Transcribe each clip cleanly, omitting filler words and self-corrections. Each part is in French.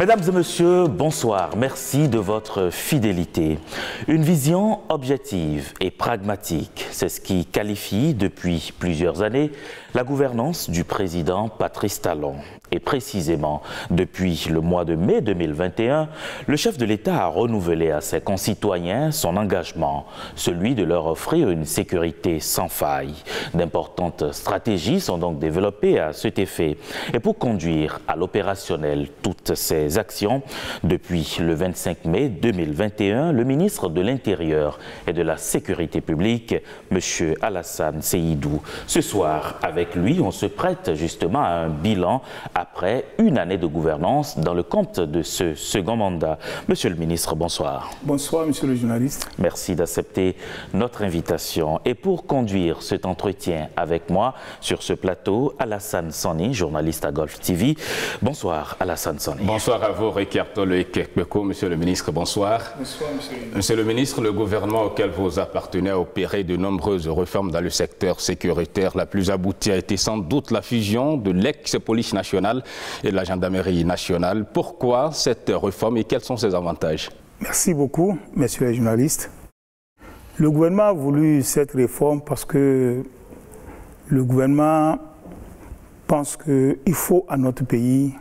Mesdames et messieurs, bonsoir. Merci de votre fidélité. Une vision objective et pragmatique, c'est ce qui qualifie depuis plusieurs années la gouvernance du président Patrice Talon. Et précisément, depuis le mois de mai 2021, le chef de l'État a renouvelé à ses concitoyens son engagement, celui de leur offrir une sécurité sans faille. D'importantes stratégies sont donc développées à cet effet. Et pour conduire à l'opérationnel toutes ces actions, depuis le 25 mai 2021, le ministre de l'Intérieur et de la Sécurité publique, M. Alassane Seydou. Ce soir, avec lui, on se prête justement à un bilan après une année de gouvernance dans le compte de ce second mandat. Monsieur le ministre, bonsoir. Bonsoir, monsieur le journaliste. Merci d'accepter notre invitation. Et pour conduire cet entretien avec moi sur ce plateau, Alassane Sani, journaliste à Golf TV. Bonsoir, Alassane Sani. Bonsoir à vous, Ricardo Lekekbeko. Monsieur le ministre, bonsoir. Bonsoir, monsieur le ministre. Monsieur le ministre, le gouvernement auquel vous appartenez a opéré de nombreuses réformes dans le secteur sécuritaire. La plus aboutie a été sans doute la fusion de l'ex-police nationale et de la gendarmerie nationale. Pourquoi cette réforme et quels sont ses avantages? Merci beaucoup, messieurs les journalistes. Le gouvernement a voulu cette réforme parce que le gouvernement pense qu'il faut à notre pays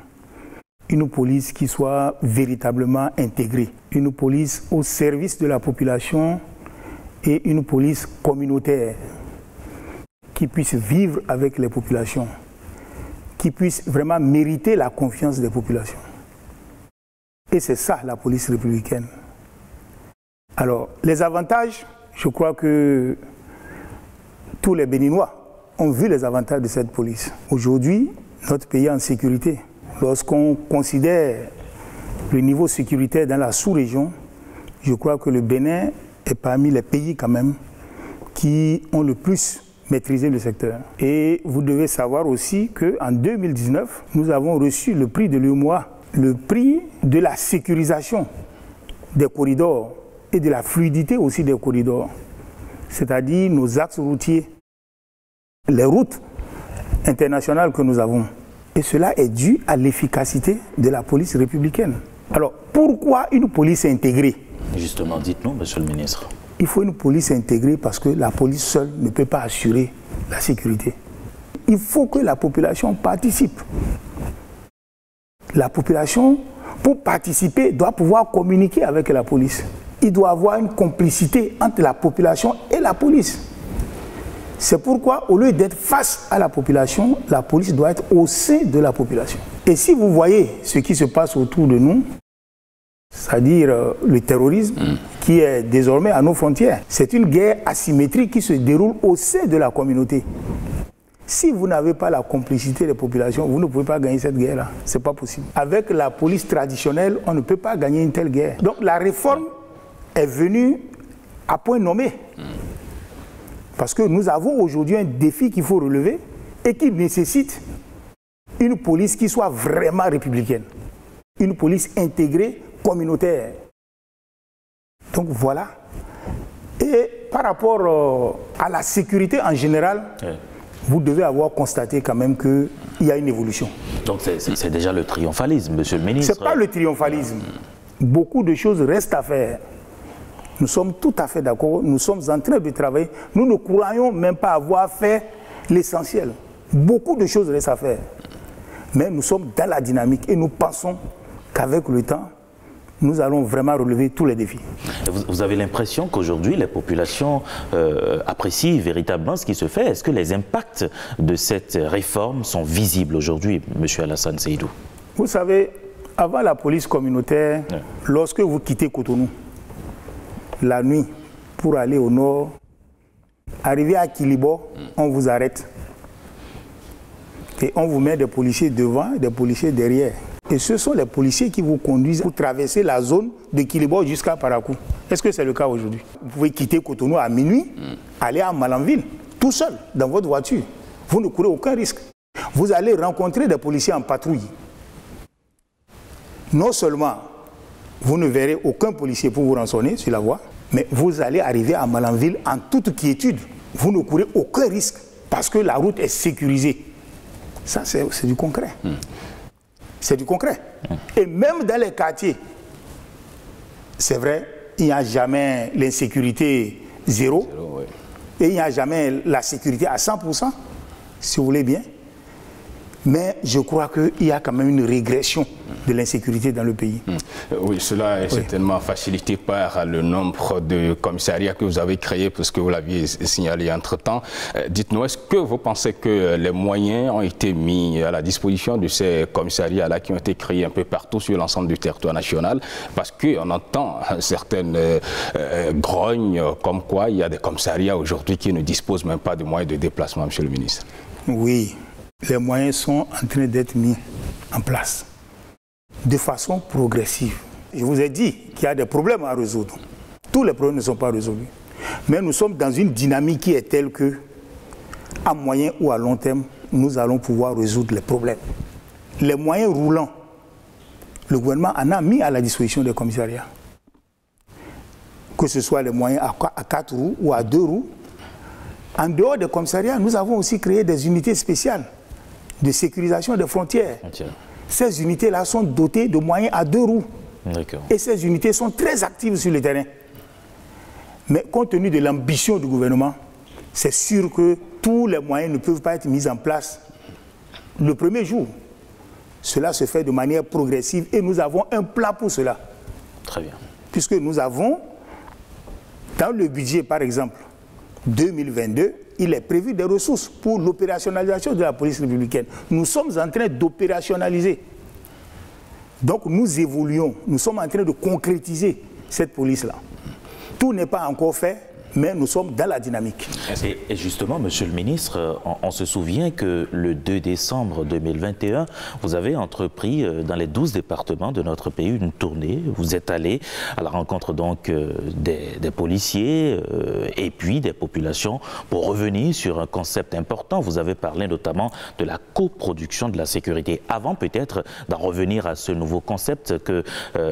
une police qui soit véritablement intégrée, une police au service de la population et une police communautaire qui puisse vivre avec les populations, qui puisse vraiment mériter la confiance des populations. Et c'est ça la police républicaine. Alors, les avantages, je crois que tous les Béninois ont vu les avantages de cette police. Aujourd'hui, notre pays est en sécurité. Lorsqu'on considère le niveau sécuritaire dans la sous-région, je crois que le Bénin est parmi les pays quand même qui ont le plus maîtrisé le secteur. Et vous devez savoir aussi qu'en 2019, nous avons reçu le prix de l'UEMOA, le prix de la sécurisation des corridors et de la fluidité aussi des corridors, c'est-à-dire nos axes routiers, les routes internationales que nous avons. Et cela est dû à l'efficacité de la police républicaine. Alors, pourquoi une police intégrée? Justement, dites-nous, monsieur le ministre. Il faut une police intégrée parce que la police seule ne peut pas assurer la sécurité. Il faut que la population participe. La population, pour participer, doit pouvoir communiquer avec la police. Il doit y avoir une complicité entre la population et la police. C'est pourquoi, au lieu d'être face à la police doit être au sein de la population. Et si vous voyez ce qui se passe autour de nous, c'est-à-dire le terrorisme qui est désormais à nos frontières, c'est une guerre asymétrique qui se déroule au sein de la communauté. Si vous n'avez pas la complicité des populations, vous ne pouvez pas gagner cette guerre-là. Ce n'est pas possible. Avec la police traditionnelle, on ne peut pas gagner une telle guerre. Donc la réforme est venue à point nommé. Parce que nous avons aujourd'hui un défi qu'il faut relever et qui nécessite une police qui soit vraiment républicaine. Une police intégrée, communautaire. Donc voilà. Et par rapport à la sécurité en général, vous devez avoir constaté quand même qu'il y a une évolution. Donc c'est déjà le triomphalisme, monsieur le ministre. Ce n'est pas le triomphalisme. Beaucoup de choses restent à faire. Nous sommes tout à fait d'accord, nous sommes en train de travailler. Nous ne croyons même pas avoir fait l'essentiel. Beaucoup de choses restent à faire. Mais nous sommes dans la dynamique et nous pensons qu'avec le temps, nous allons vraiment relever tous les défis. Vous avez l'impression qu'aujourd'hui, les populations apprécient véritablement ce qui se fait. Est-ce que les impacts de cette réforme sont visibles aujourd'hui, M. Alassane Seydou? Vous savez, avant la police communautaire, lorsque vous quittez Cotonou, la nuit, pour aller au nord, arrivé à Kilibo, on vous arrête. Et on vous met des policiers devant et des policiers derrière. Et ce sont les policiers qui vous conduisent pour traverser la zone de Kilibo jusqu'à Parakou. Est-ce que c'est le cas aujourd'hui? Vous pouvez quitter Cotonou à minuit, aller à Malanville, tout seul, dans votre voiture. Vous ne courez aucun risque. Vous allez rencontrer des policiers en patrouille. Non seulement vous ne verrez aucun policier pour vous rançonner sur la voie, mais vous allez arriver à Malanville en toute quiétude. Vous ne courez aucun risque parce que la route est sécurisée. Ça, c'est du concret. C'est du concret. Et même dans les quartiers, c'est vrai, il n'y a jamais l'insécurité zéro. Et il n'y a jamais la sécurité à 100%, si vous voulez bien. Mais je crois qu'il y a quand même une régression de l'insécurité dans le pays. Oui, cela est certainement facilité par le nombre de commissariats que vous avez créés, puisque vous l'aviez signalé entre-temps. Dites-nous, est-ce que vous pensez que les moyens ont été mis à la disposition de ces commissariats-là qui ont été créés un peu partout sur l'ensemble du territoire national? Parce qu'on entend certaines grognes comme quoi il y a des commissariats aujourd'hui qui ne disposent même pas de moyens de déplacement, monsieur le ministre. Oui. Les moyens sont en train d'être mis en place de façon progressive. Je vous ai dit qu'il y a des problèmes à résoudre. Tous les problèmes ne sont pas résolus. Mais nous sommes dans une dynamique qui est telle que, à moyen ou à long terme, nous allons pouvoir résoudre les problèmes. Les moyens roulants, le gouvernement en a mis à la disposition des commissariats. Que ce soit les moyens à 4 roues ou à 2 roues. En dehors des commissariats, nous avons aussi créé des unités spéciales de sécurisation des frontières. Ces unités-là sont dotées de moyens à 2 roues. Et ces unités sont très actives sur le terrain. Mais compte tenu de l'ambition du gouvernement, c'est sûr que tous les moyens ne peuvent pas être mis en place le premier jour. Cela se fait de manière progressive et nous avons un plan pour cela. Très bien. Puisque nous avons, dans le budget par exemple, 2022, il est prévu des ressources pour l'opérationnalisation de la police républicaine. Nous sommes en train d'opérationnaliser. Donc nous évoluons, nous sommes en train de concrétiser cette police-là. Tout n'est pas encore fait, mais nous sommes dans la dynamique. Et justement, monsieur le ministre, on se souvient que le 2 décembre 2021, vous avez entrepris dans les 12 départements de notre pays une tournée. Vous êtes allé à la rencontre donc des policiers et puis des populations pour revenir sur un concept important. Vous avez parlé notamment de la coproduction de la sécurité. Avant peut-être d'en revenir à ce nouveau concept que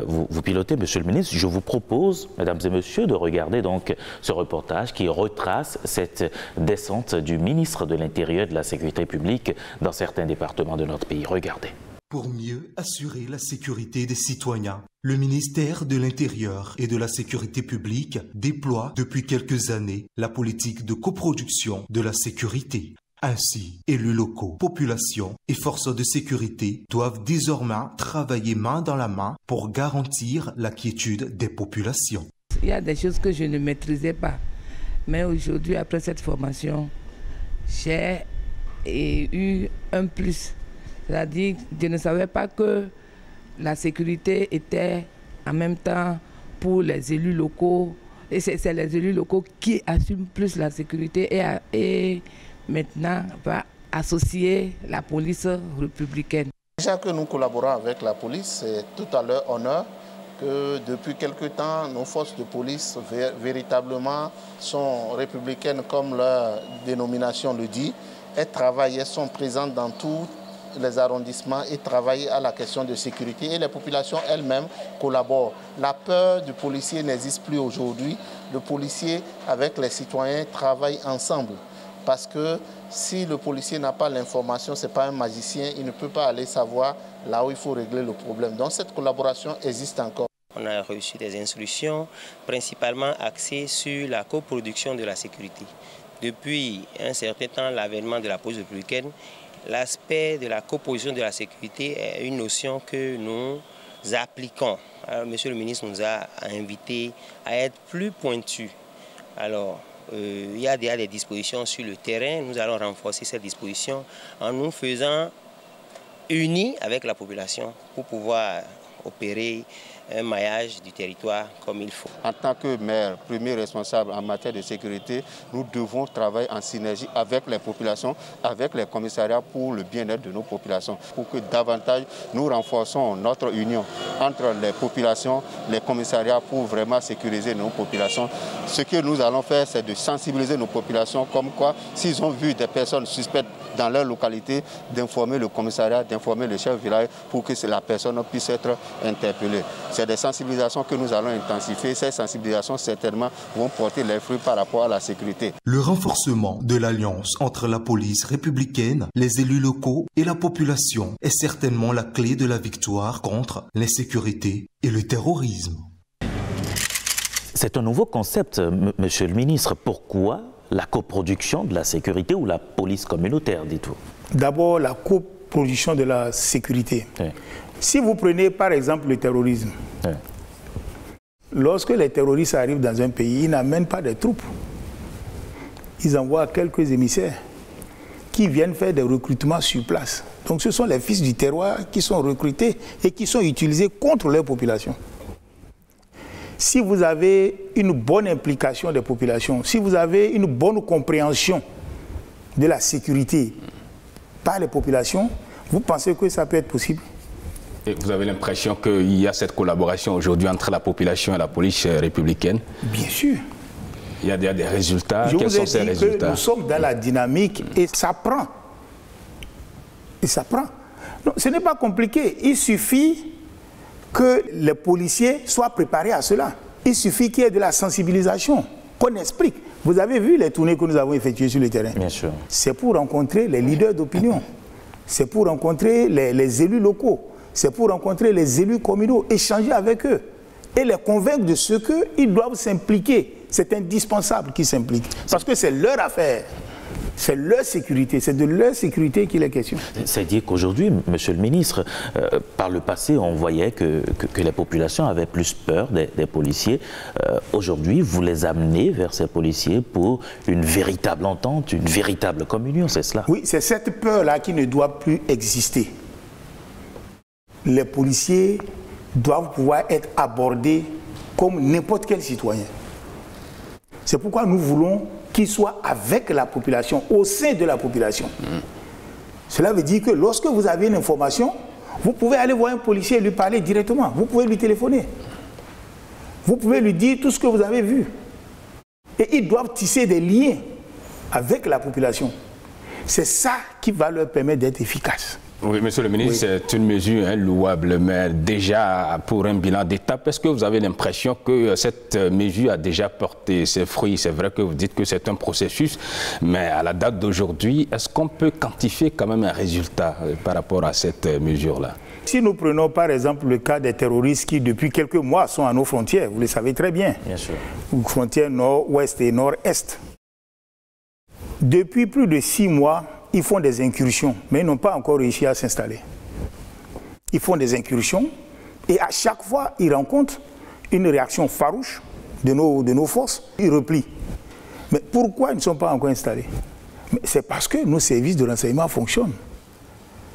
vous pilotez, monsieur le ministre, je vous propose, mesdames et messieurs, de regarder donc ce reportage qui retrace cette descente du ministre de l'Intérieur et de la Sécurité publique dans certains départements de notre pays. Regardez. Pour mieux assurer la sécurité des citoyens, le ministère de l'Intérieur et de la Sécurité publique déploie depuis quelques années la politique de coproduction de la sécurité. Ainsi, élus locaux, populations et forces de sécurité doivent désormais travailler main dans la main pour garantir la quiétude des populations. Il y a des choses que je ne maîtrisais pas. Mais aujourd'hui, après cette formation, j'ai eu un plus. C'est-à-dire que je ne savais pas que la sécurité était en même temps pour les élus locaux. Et c'est les élus locaux qui assument plus la sécurité et maintenant va associer la police républicaine. Déjà que nous collaborons avec la police, c'est tout à leur honneur que depuis quelque temps, nos forces de police véritablement sont républicaines comme leur dénomination le dit. Elles travaillent, elles sont présentes dans tous les arrondissements et travaillent à la question de sécurité et les populations elles-mêmes collaborent. La peur du policier n'existe plus aujourd'hui. Le policier avec les citoyens travaillent ensemble. Parce que si le policier n'a pas l'information, ce n'est pas un magicien, il ne peut pas aller savoir là où il faut régler le problème. Donc cette collaboration existe encore. On a reçu des instructions principalement axées sur la coproduction de la sécurité. Depuis un certain temps, l'avènement de la police républicaine, l'aspect de la coproduction de la sécurité est une notion que nous appliquons. Alors, monsieur le ministre nous a invités à être plus pointus. Alors, il y a déjà des dispositions sur le terrain. Nous allons renforcer ces dispositions en nous faisant unis avec la population pour pouvoir opérer un maillage du territoire comme il faut. En tant que maire, premier responsable en matière de sécurité, nous devons travailler en synergie avec les populations, avec les commissariats pour le bien-être de nos populations, pour que davantage nous renforçons notre union entre les populations, les commissariats pour vraiment sécuriser nos populations. Ce que nous allons faire, c'est de sensibiliser nos populations comme quoi, s'ils ont vu des personnes suspectes dans leur localité, d'informer le commissariat, d'informer le chef de village pour que la personne puisse être interpellés. C'est des sensibilisations que nous allons intensifier. Ces sensibilisations, certainement, vont porter les fruits par rapport à la sécurité. Le renforcement de l'alliance entre la police républicaine, les élus locaux et la population est certainement la clé de la victoire contre l'insécurité et le terrorisme. C'est un nouveau concept, monsieur le ministre. Pourquoi la coproduction de la sécurité ou la police communautaire, dites-vous? D'abord, la coproduction de la sécurité. Oui. Si vous prenez par exemple le terrorisme, Oui. Lorsque les terroristes arrivent dans un pays, ils n'amènent pas des troupes. Ils envoient quelques émissaires qui viennent faire des recrutements sur place. Donc ce sont les fils du terroir qui sont recrutés et qui sont utilisés contre leur population. Si vous avez une bonne implication des populations, si vous avez une bonne compréhension de la sécurité par les populations, vous pensez que ça peut être possible? Et vous avez l'impression qu'il y a cette collaboration aujourd'hui entre la population et la police républicaine? Bien sûr. Il y a des résultats. Je Quels vous ai sont ces dit résultats? que nous sommes dans la dynamique et ça prend. Et ça prend. Non, ce n'est pas compliqué. Il suffit que les policiers soient préparés à cela. Il suffit qu'il y ait de la sensibilisation, qu'on explique. Vous avez vu les tournées que nous avons effectuées sur le terrain? Bien sûr. C'est pour rencontrer les leaders d'opinion. C'est pour rencontrer les élus locaux. C'est pour rencontrer les élus communaux, échanger avec eux et les convaincre de ce qu'ils doivent s'impliquer. C'est indispensable qu'ils s'impliquent parce que c'est leur affaire. C'est leur sécurité, c'est de leur sécurité qu'il est question. C'est-à-dire qu'aujourd'hui, monsieur le ministre, par le passé, on voyait que les populations avaient plus peur des policiers. Aujourd'hui, vous les amenez vers ces policiers pour une véritable entente, une véritable communion, c'est cela? Oui, c'est cette peur-là qui ne doit plus exister. Les policiers doivent pouvoir être abordés comme n'importe quel citoyen. C'est pourquoi nous voulons qu'ils soient avec la population, au sein de la population. Cela veut dire que lorsque vous avez une information, vous pouvez aller voir un policier et lui parler directement. Vous pouvez lui téléphoner. Vous pouvez lui dire tout ce que vous avez vu. Et ils doivent tisser des liens avec la population. C'est ça qui va leur permettre d'être efficaces. Oui, monsieur le ministre, oui. C'est une mesure louable, mais déjà pour un bilan d'étape, est-ce que vous avez l'impression que cette mesure a déjà porté ses fruits? C'est vrai que vous dites que c'est un processus, mais à la date d'aujourd'hui, est-ce qu'on peut quantifier quand même un résultat par rapport à cette mesure-là? Si nous prenons par exemple le cas des terroristes qui depuis quelques mois sont à nos frontières, vous le savez très bien, sûr. Frontières nord-ouest et nord-est. Depuis plus de 6 mois, ils font des incursions, mais ils n'ont pas encore réussi à s'installer. Ils font des incursions et à chaque fois, ils rencontrent une réaction farouche de nos forces, ils replient. Mais pourquoi ils ne sont pas encore installés? C'est parce que nos services de renseignement fonctionnent.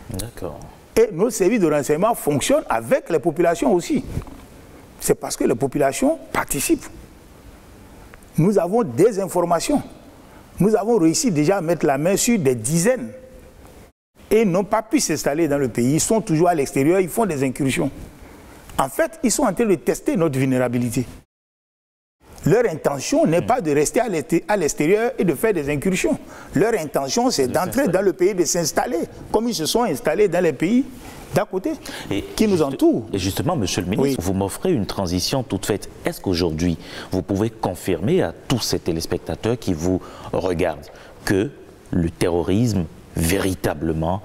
D'accord. Et nos services de renseignement fonctionnent avec les populations aussi. C'est parce que les populations participent. Nous avons des informations. Nous avons réussi déjà à mettre la main sur des dizaines. Et ils n'ont pas pu s'installer dans le pays. Ils sont toujours à l'extérieur, ils font des incursions. En fait, ils sont en train de tester notre vulnérabilité. Leur intention n'est pas de rester à l'extérieur et de faire des incursions. Leur intention, c'est d'entrer dans le pays, de s'installer, comme ils se sont installés dans les pays d'à côté, qui nous entourent. Et justement, monsieur le ministre, vous m'offrez une transition toute faite. Est-ce qu'aujourd'hui, vous pouvez confirmer à tous ces téléspectateurs qui vous regardent que le terrorisme véritablement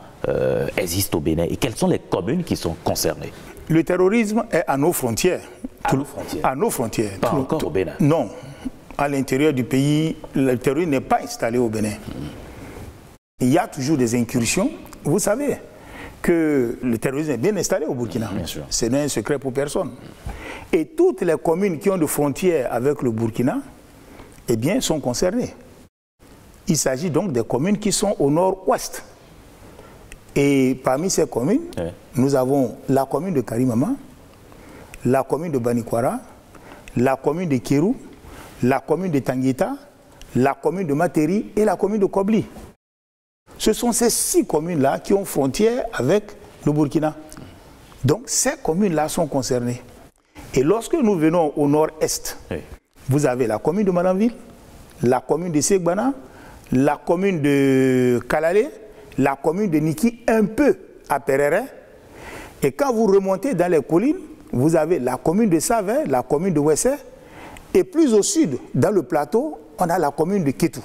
existe au Bénin? Et quelles sont les communes qui sont concernées? Le terrorisme est à nos frontières. À nos frontières? À nos frontières. Pas encore au Bénin? Non. À l'intérieur du pays, le terrorisme n'est pas installé au Bénin. Il y a toujours des incursions. Vous savez que le terrorisme est bien installé au Burkina. Bien sûr. Ce n'est un secret pour personne. Et toutes les communes qui ont de frontières avec le Burkina, eh bien, sont concernées. Il s'agit donc des communes qui sont au nord-ouest. Et parmi ces communes, nous avons la commune de Karimama, la commune de Banikwara, la commune de Kérou, la commune de Tangueta, la commune de Materi et la commune de Kobli. Ce sont ces 6 communes-là qui ont frontière avec le Burkina. Donc ces communes-là sont concernées. Et lorsque nous venons au nord-est, vous avez la commune de Malanville, la commune de Segbana, la commune de Kalale, la commune de Niki, un peu à Perere, Et quand vous remontez dans les collines, vous avez la commune de Savin, la commune de Ouessé, et plus au sud, dans le plateau, on a la commune de Kétou.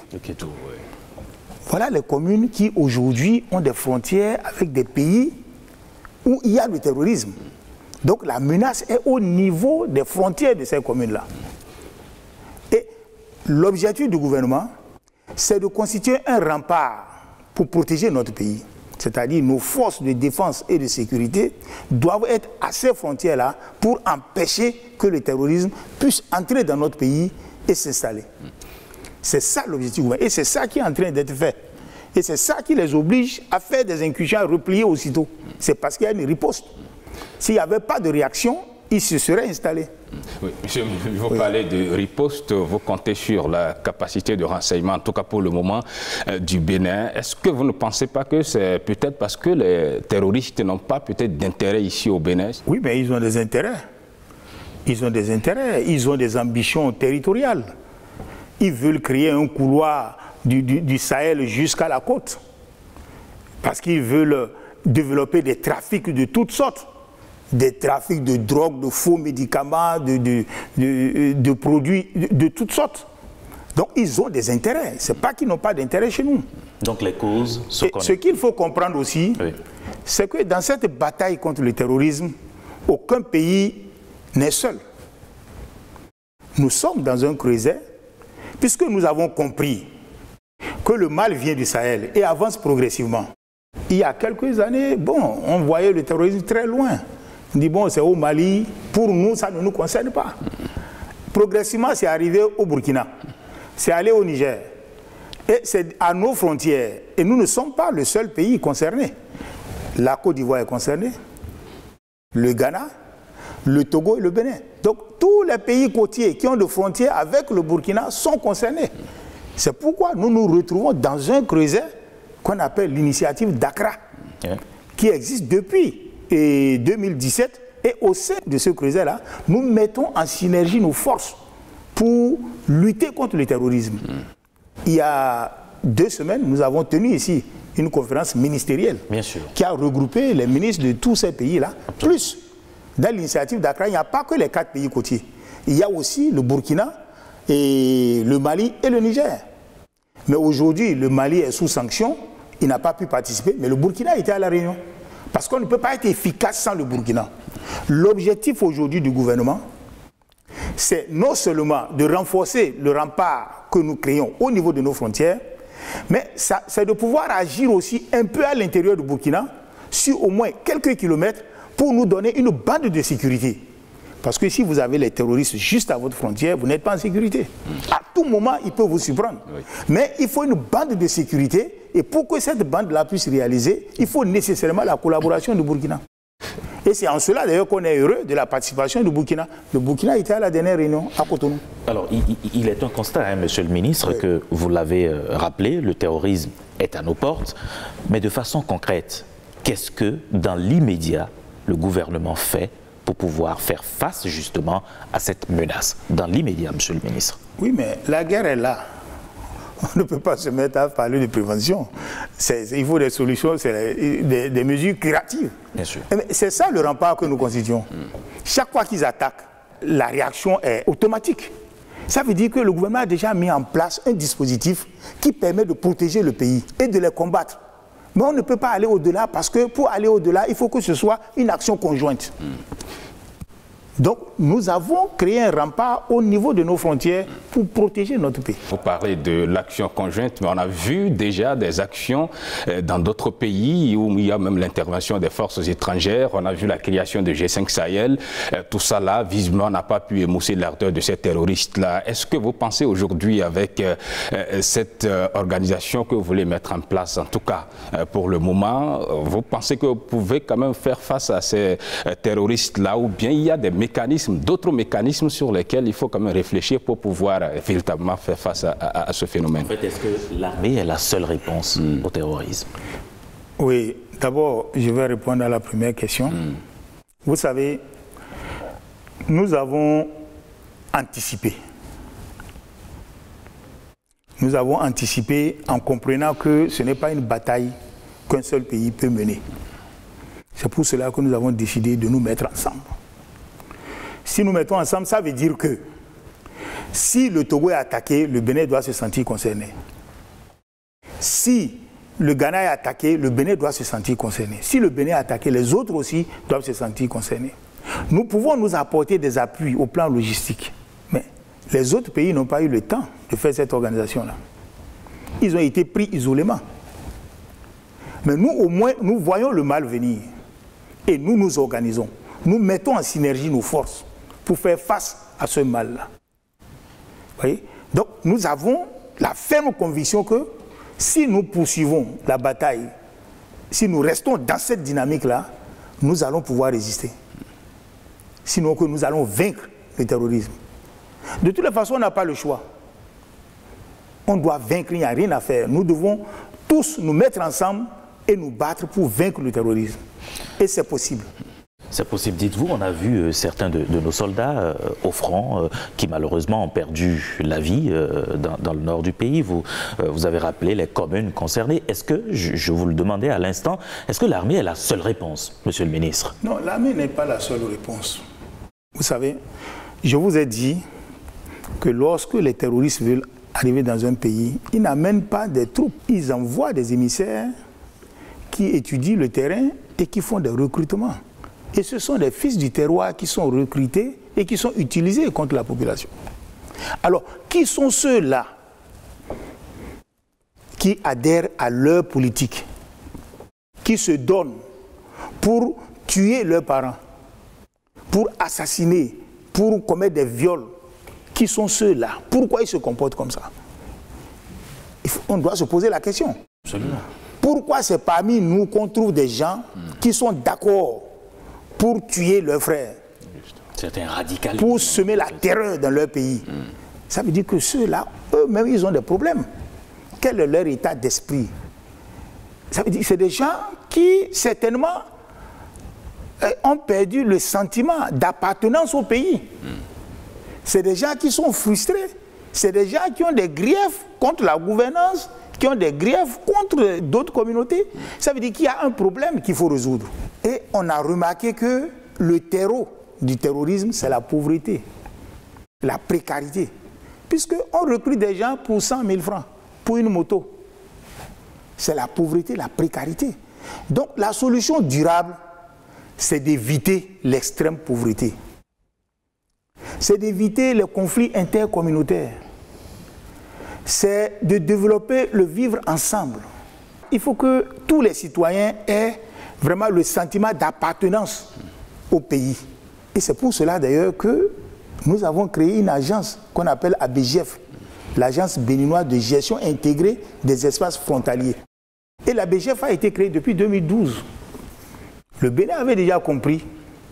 Voilà les communes qui aujourd'hui ont des frontières avec des pays où il y a le terrorisme. Donc la menace est au niveau des frontières de ces communes-là. Et l'objectif du gouvernement, c'est de constituer un rempart pour protéger notre pays. C'est-à-dire nos forces de défense et de sécurité doivent être à ces frontières-là pour empêcher que le terrorisme puisse entrer dans notre pays et s'installer. C'est ça l'objectif du gouvernement. Et c'est ça qui est en train d'être fait. Et c'est ça qui les oblige à faire des incursions, à replier aussitôt. C'est parce qu'il y a une riposte. S'il n'y avait pas de réaction, ils se seraient installés. Oui, monsieur, vous parlez de riposte, vous comptez sur la capacité de renseignement, en tout cas pour le moment, du Bénin. Est-ce que vous ne pensez pas que c'est peut-être parce que les terroristes n'ont pas peut-être d'intérêt ici au Bénin? Oui, mais ils ont des intérêts. Ils ont des intérêts, ils ont des ambitions territoriales. Ils veulent créer un couloir du Sahel jusqu'à la côte. Parce qu'ils veulent développer des trafics de toutes sortes. Des trafics de drogue, de faux médicaments, de produits de toutes sortes. Donc ils ont des intérêts. Ce n'est pas qu'ils n'ont pas d'intérêt chez nous. Donc les causes se connaissent. Ce qu'il faut comprendre aussi, c'est que dans cette bataille contre le terrorisme, aucun pays n'est seul. Nous sommes dans un creuset, puisque nous avons compris que le mal vient du Sahel et avance progressivement. Il y a quelques années, bon, on voyait le terrorisme très loin. On dit, bon, c'est au Mali, pour nous, ça ne nous concerne pas. Progressivement, c'est arrivé au Burkina, c'est allé au Niger, et c'est à nos frontières. Et nous ne sommes pas le seul pays concerné. La Côte d'Ivoire est concernée, le Ghana, le Togo et le Bénin. Donc, tous les pays côtiers qui ont des frontières avec le Burkina sont concernés. C'est pourquoi nous nous retrouvons dans un creuset qu'on appelle l'initiative d'Accra, qui existe depuis 2017, et au sein de ce creuset-là, nous mettons en synergie nos forces pour lutter contre le terrorisme. Il y a 2 semaines, nous avons tenu ici une conférence ministérielle qui a regroupé les ministres de tous ces pays-là. Plus, dans l'initiative d'Accra, il n'y a pas que les 4 pays côtiers. Il y a aussi le Burkina, et le Mali et le Niger. Mais aujourd'hui, le Mali est sous sanction, il n'a pas pu participer, mais le Burkina était à la réunion. Parce qu'on ne peut pas être efficace sans le Burkina. L'objectif aujourd'hui du gouvernement, c'est non seulement de renforcer le rempart que nous créons au niveau de nos frontières, mais c'est de pouvoir agir aussi un peu à l'intérieur du Burkina, sur au moins quelques kilomètres, pour nous donner une bande de sécurité. Parce que si vous avez les terroristes juste à votre frontière, vous n'êtes pas en sécurité. À tout moment, ils peuvent vous surprendre. Mais il faut une bande de sécurité, et pour que cette bande-là puisse réaliser, il faut nécessairement la collaboration du Burkina. Et c'est en cela d'ailleurs qu'on est heureux de la participation du Burkina. Le Burkina était à la dernière réunion à Cotonou. Alors, il est un constat, hein, monsieur le ministre, que vous l'avez rappelé, le terrorisme est à nos portes. Mais de façon concrète, qu'est-ce que, dans l'immédiat, le gouvernement fait pour pouvoir faire face justement à cette menace, dans l'immédiat, monsieur le ministre? Oui, mais la guerre est là. On ne peut pas se mettre à parler de prévention. Il faut des solutions, des mesures curatives. Bien sûr. C'est ça le rempart que nous constituons. Chaque fois qu'ils attaquent, la réaction est automatique. Ça veut dire que le gouvernement a déjà mis en place un dispositif qui permet de protéger le pays et de les combattre. Mais on ne peut pas aller au-delà parce que pour aller au-delà, il faut que ce soit une action conjointe. Donc, nous avons créé un rempart au niveau de nos frontières pour protéger notre pays. Vous parlez de l'action conjointe, mais on a vu déjà des actions dans d'autres pays où il y a même l'intervention des forces étrangères. On a vu la création de G5 Sahel. Tout ça là, visiblement, n'a pas pu émousser l'ardeur de ces terroristes-là. Est-ce que vous pensez aujourd'hui, avec cette organisation que vous voulez mettre en place, en tout cas pour le moment, vous pensez que vous pouvez quand même faire face à ces terroristes-là, ou bien il y a des d'autres mécanismes sur lesquels il faut quand même réfléchir pour pouvoir véritablement faire face à ce phénomène? En fait, est-ce que l'armée est la seule réponse au terrorisme? Oui, d'abord, je vais répondre à la première question. Vous savez, nous avons anticipé. Nous avons anticipé en comprenant que ce n'est pas une bataille qu'un seul pays peut mener. C'est pour cela que nous avons décidé de nous mettre ensemble. Si nous mettons ensemble, ça veut dire que si le Togo est attaqué, le Bénin doit se sentir concerné. Si le Ghana est attaqué, le Bénin doit se sentir concerné. Si le Bénin est attaqué, les autres aussi doivent se sentir concernés. Nous pouvons nous apporter des appuis au plan logistique, mais les autres pays n'ont pas eu le temps de faire cette organisation-là. Ils ont été pris isolément. Mais nous, au moins, nous voyons le mal venir. Et nous nous organisons. Nous mettons en synergie nos forces pour faire face à ce mal-là. Vous voyez? Donc, nous avons la ferme conviction que si nous poursuivons la bataille, si nous restons dans cette dynamique-là, nous allons pouvoir résister. Sinon que nous allons vaincre le terrorisme. De toutes les façons, on n'a pas le choix. On doit vaincre, il n'y a rien à faire. Nous devons tous nous mettre ensemble et nous battre pour vaincre le terrorisme. Et c'est possible. C'est possible, dites-vous. On a vu certains de nos soldats au front qui malheureusement ont perdu la vie dans le nord du pays. Vous avez rappelé les communes concernées. Est-ce que, je vous le demandais à l'instant, est-ce que l'armée est la seule réponse, monsieur le ministre? Non, l'armée n'est pas la seule réponse. Vous savez, je vous ai dit que lorsque les terroristes veulent arriver dans un pays, ils n'amènent pas des troupes. Ils envoient des émissaires qui étudient le terrain et qui font des recrutements. Et ce sont des fils du terroir qui sont recrutés et qui sont utilisés contre la population. Alors, qui sont ceux-là qui adhèrent à leur politique, qui se donnent pour tuer leurs parents, pour assassiner, pour commettre des viols? Qui sont ceux-là? Pourquoi ils se comportent comme ça? On doit se poser la question. Absolument. Pourquoi c'est parmi nous qu'on trouve des gens qui sont d'accord pour tuer leurs frères, c'est un radical, pour semer la terreur dans leur pays? Ça veut dire que ceux-là, eux-mêmes, ils ont des problèmes. Quel est leur état d'esprit? Ça veut dire que c'est des gens qui, certainement, ont perdu le sentiment d'appartenance au pays. C'est des gens qui sont frustrés. C'est des gens qui ont des griefs contre la gouvernance, qui ont des griefs contre d'autres communautés. Ça veut dire qu'il y a un problème qu'il faut résoudre. Et on a remarqué que le terreau du terrorisme, c'est la pauvreté, la précarité. Puisqu'on recrute des gens pour 100 000 francs, pour une moto. C'est la pauvreté, la précarité. Donc la solution durable, c'est d'éviter l'extrême pauvreté. C'est d'éviter les conflits intercommunautaires. C'est de développer le vivre ensemble. Il faut que tous les citoyens aient vraiment le sentiment d'appartenance au pays. Et c'est pour cela d'ailleurs que nous avons créé une agence qu'on appelle ABGF, l'Agence béninoise de gestion intégrée des espaces frontaliers. Et l'ABGF a été créée depuis 2012. Le Bénin avait déjà compris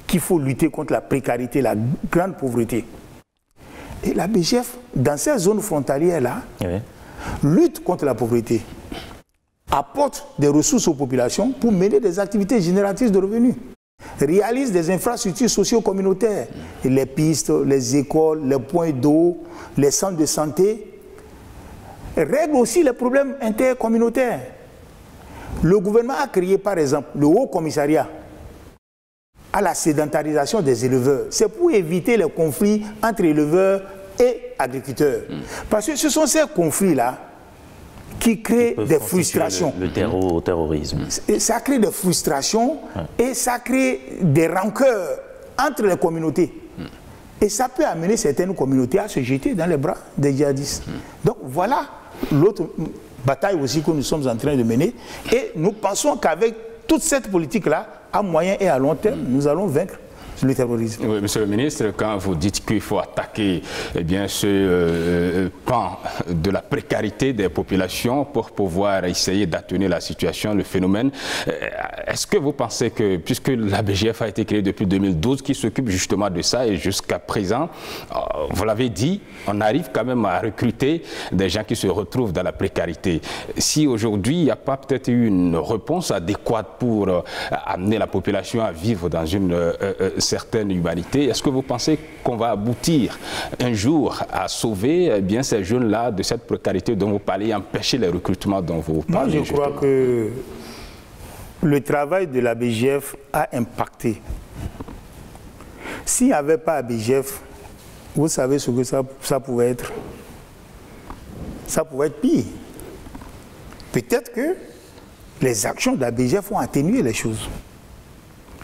qu'il faut lutter contre la précarité, la grande pauvreté. Et la BGF, dans ces zones frontalières-là, lutte contre la pauvreté, apporte des ressources aux populations pour mener des activités génératrices de revenus, réalise des infrastructures socio-communautaires, les pistes, les écoles, les points d'eau, les centres de santé, règle aussi les problèmes intercommunautaires. Le gouvernement a créé par exemple le Haut Commissariat à la sédentarisation des éleveurs. C'est pour éviter les conflits entre éleveurs et agriculteurs. Parce que ce sont ces conflits-là qui créent des frustrations. Le terrorisme. Et ça crée des frustrations et ça crée des rancœurs entre les communautés. Et ça peut amener certaines communautés à se jeter dans les bras des djihadistes. Donc voilà l'autre bataille aussi que nous sommes en train de mener. Et nous pensons qu'avec toute cette politique-là, à moyen et à long terme, nous allons vaincre le terrorisme. Oui, monsieur le ministre, quand vous dites qu'il faut attaquer ce pan de la précarité des populations pour pouvoir essayer d'atténuer la situation, le phénomène, est-ce que vous pensez que, puisque la BGF a été créée depuis 2012, qui s'occupe justement de ça, et jusqu'à présent, vous l'avez dit, on arrive quand même à recruter des gens qui se retrouvent dans la précarité. Si aujourd'hui, il n'y a pas peut-être eu une réponse adéquate pour amener la population à vivre dans une certaine humanité, est-ce que vous pensez qu'on va aboutir un jour à sauver ces jeunes-là de cette précarité dont vous parlez, empêcher les recrutements dont vous parlez? Moi, je crois que le travail de la BGF a impacté. S'il n'y avait pas la BGF, vous savez ce que ça pouvait être. Ça pouvait être pire. Peut-être que les actions de la BGF ont atténué les choses.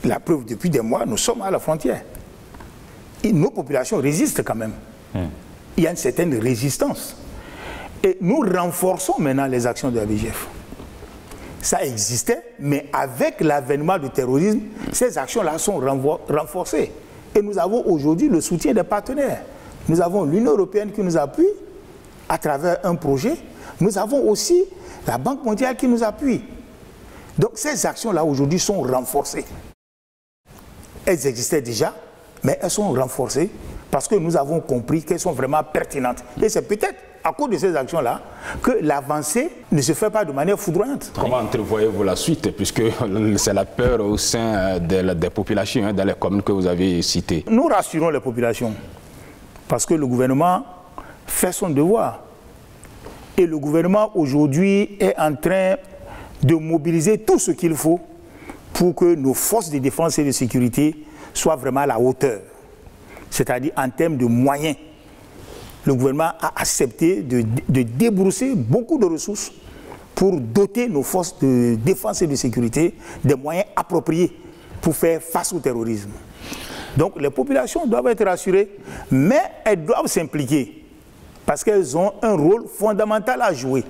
La preuve, depuis des mois, nous sommes à la frontière. Et nos populations résistent quand même. Il y a une certaine résistance. Et nous renforçons maintenant les actions de la BGF. Ça existait, mais avec l'avènement du terrorisme, ces actions-là sont renforcées. Et nous avons aujourd'hui le soutien des partenaires. Nous avons l'Union européenne qui nous appuie à travers un projet. Nous avons aussi la Banque mondiale qui nous appuie. Donc ces actions-là aujourd'hui sont renforcées. Elles existaient déjà, mais elles sont renforcées parce que nous avons compris qu'elles sont vraiment pertinentes. Et c'est peut-être à cause de ces actions-là que l'avancée ne se fait pas de manière foudroyante. Comment entrevoyez-vous la suite, puisque c'est la peur au sein des populations, dans les communes que vous avez citées? Nous rassurons les populations parce que le gouvernement fait son devoir. Et le gouvernement aujourd'hui est en train de mobiliser tout ce qu'il faut pour que nos forces de défense et de sécurité soient vraiment à la hauteur. C'est-à-dire en termes de moyens. Le gouvernement a accepté de débrousser beaucoup de ressources pour doter nos forces de défense et de sécurité des moyens appropriés pour faire face au terrorisme. Donc les populations doivent être rassurées, mais elles doivent s'impliquer parce qu'elles ont un rôle fondamental à jouer.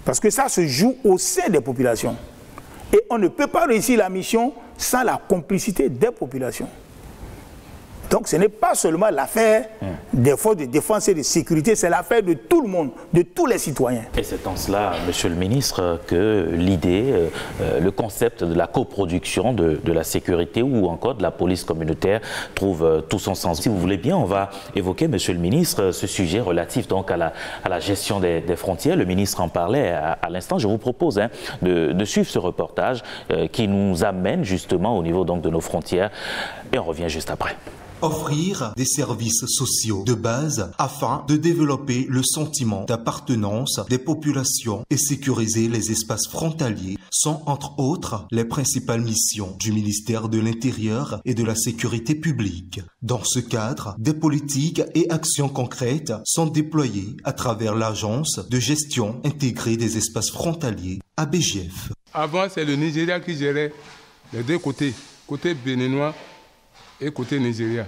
Parce que ça se joue au sein des populations. Et on ne peut pas réussir la mission sans la complicité des populations. Donc ce n'est pas seulement l'affaire des forces de défense et de sécurité, c'est l'affaire de tout le monde, de tous les citoyens. Et c'est en cela, Monsieur le Ministre, que l'idée, le concept de la coproduction de la sécurité ou encore de la police communautaire trouve tout son sens. Si vous voulez bien, on va évoquer, Monsieur le Ministre, ce sujet relatif donc à la gestion des frontières. Le ministre en parlait à l'instant. Je vous propose de suivre ce reportage qui nous amène justement au niveau donc de nos frontières et on revient juste après. Offrir des services sociaux de base afin de développer le sentiment d'appartenance des populations et sécuriser les espaces frontaliers sont entre autres les principales missions du ministère de l'Intérieur et de la Sécurité publique. Dans ce cadre, des politiques et actions concrètes sont déployées à travers l'Agence de gestion intégrée des espaces frontaliers, ABGF. Avant, c'est le Nigeria qui gérait les deux côtés, côté béninois et côté Nigeria.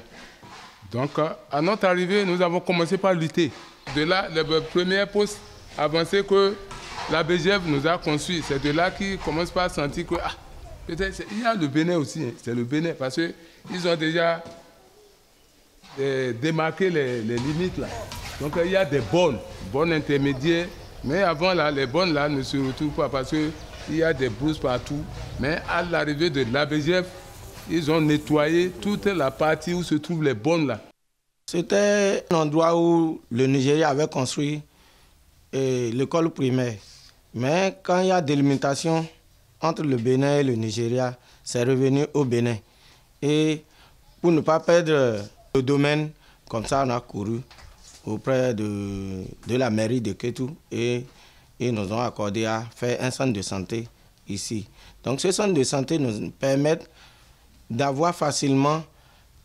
Donc, à notre arrivée, nous avons commencé par lutter. De là, les premiers postes avancés que la BGF nous a conçus, c'est de là qu'ils commencent par sentir que peut-être il y a le Bénin aussi, c'est le Bénin, parce qu'ils ont déjà démarqué les limites là. Donc, il y a des bonnes intermédiaires, mais avant là, les bonnes là ne se retrouvent pas parce qu'il y a des brousses partout. Mais à l'arrivée de la BGF, ils ont nettoyé toute la partie où se trouvent les bonnes là. C'était un endroit où le Nigeria avait construit l'école primaire. Mais quand il y a délimitation entre le Bénin et le Nigeria, c'est revenu au Bénin. Et pour ne pas perdre le domaine, comme ça on a couru auprès de la mairie de Kétou et ils nous ont accordé à faire un centre de santé ici. Donc ce centre de santé nous permet d'avoir facilement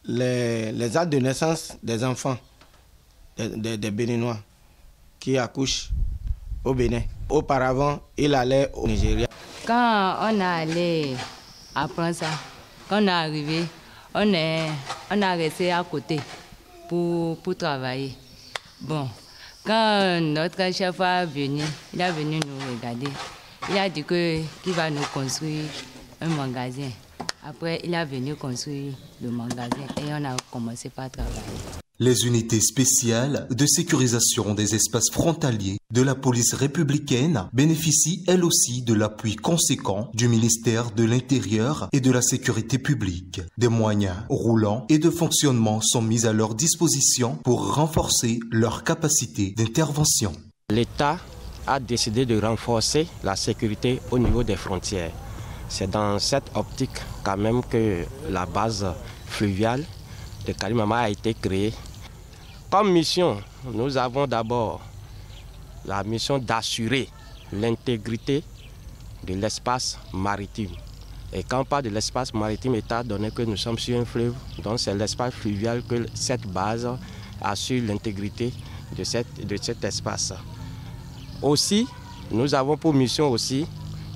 les actes de naissance des enfants, des Béninois qui accouchent au Bénin. Auparavant, il allait au Nigeria. Quand on est allé apprendre ça, quand on est arrivé, on a resté à côté pour travailler. Bon, quand notre chef est venu, il est venu nous regarder. Il a dit qu'il va nous construire un magasin. Après, il est venu construire le magasin et on a commencé par travailler. Les unités spéciales de sécurisation des espaces frontaliers de la police républicaine bénéficient elles aussi de l'appui conséquent du ministère de l'Intérieur et de la Sécurité publique. Des moyens roulants et de fonctionnement sont mis à leur disposition pour renforcer leur capacité d'intervention. L'État a décidé de renforcer la sécurité au niveau des frontières. C'est dans cette optique quand même que la base fluviale de Kalimama a été créée. Comme mission, nous avons d'abord la mission d'assurer l'intégrité de l'espace maritime. Et quand on parle de l'espace maritime, étant donné que nous sommes sur un fleuve, donc c'est l'espace fluvial que cette base assure l'intégrité de cet espace. Aussi, nous avons pour mission aussi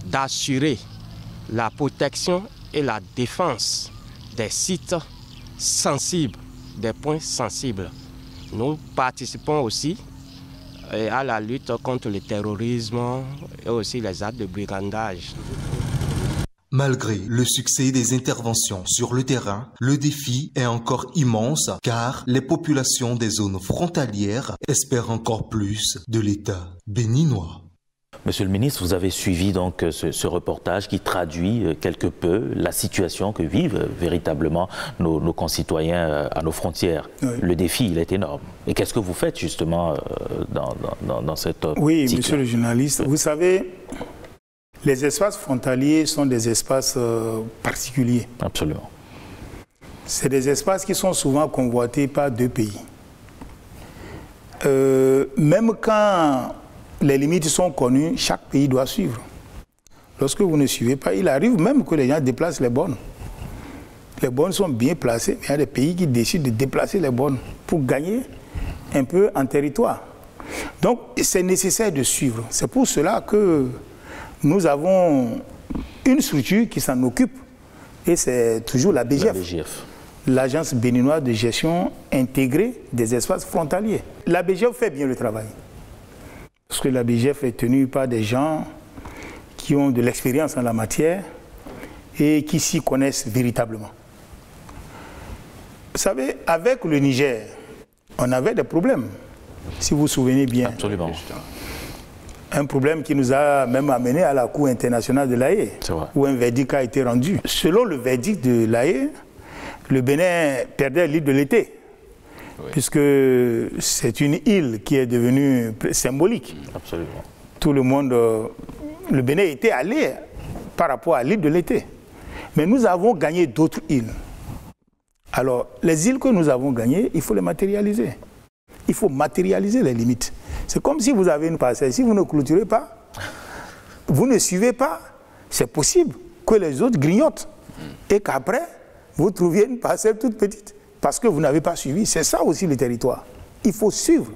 d'assurer la protection et la défense des sites sensibles, des points sensibles. Nous participons aussi à la lutte contre le terrorisme et aussi les actes de brigandage. Malgré le succès des interventions sur le terrain, le défi est encore immense car les populations des zones frontalières espèrent encore plus de l'État béninois. Monsieur le ministre, vous avez suivi donc ce reportage qui traduit quelque peu la situation que vivent véritablement nos concitoyens à nos frontières. Oui. Le défi, il est énorme. Et qu'est-ce que vous faites justement dans cette Oui, cycle? Monsieur le journaliste, vous savez, les espaces frontaliers sont des espaces particuliers. Absolument. C'est des espaces qui sont souvent convoités par deux pays. Même quand les limites sont connues, chaque pays doit suivre. Lorsque vous ne suivez pas, il arrive même que les gens déplacent les bornes. Les bornes sont bien placées, mais il y a des pays qui décident de déplacer les bornes pour gagner un peu en territoire. Donc, c'est nécessaire de suivre. C'est pour cela que nous avons une structure qui s'en occupe, et c'est toujours la BGF. L'Agence béninoise de gestion intégrée des espaces frontaliers. La BGF fait bien le travail. Parce que la BGF est tenue par des gens qui ont de l'expérience en la matière et qui s'y connaissent véritablement. Vous savez, avec le Niger, on avait des problèmes, si vous vous souvenez bien. Absolument. Un problème qui nous a même amené à la Cour internationale de l'Haye, où un verdict a été rendu. Selon le verdict de l'Haye, le Bénin perdait l'île de l'été. Oui. Puisque c'est une île qui est devenue symbolique. Absolument. Tout le monde, le Bénin était allé par rapport à l'île de l'été. Mais nous avons gagné d'autres îles. Alors, les îles que nous avons gagnées, il faut les matérialiser. Il faut matérialiser les limites. C'est comme si vous avez une parcelle. Si vous ne clôturez pas, vous ne suivez pas, c'est possible que les autres grignotent. Et qu'après, vous trouviez une parcelle toute petite. Parce que vous n'avez pas suivi. C'est ça aussi le territoire. Il faut suivre.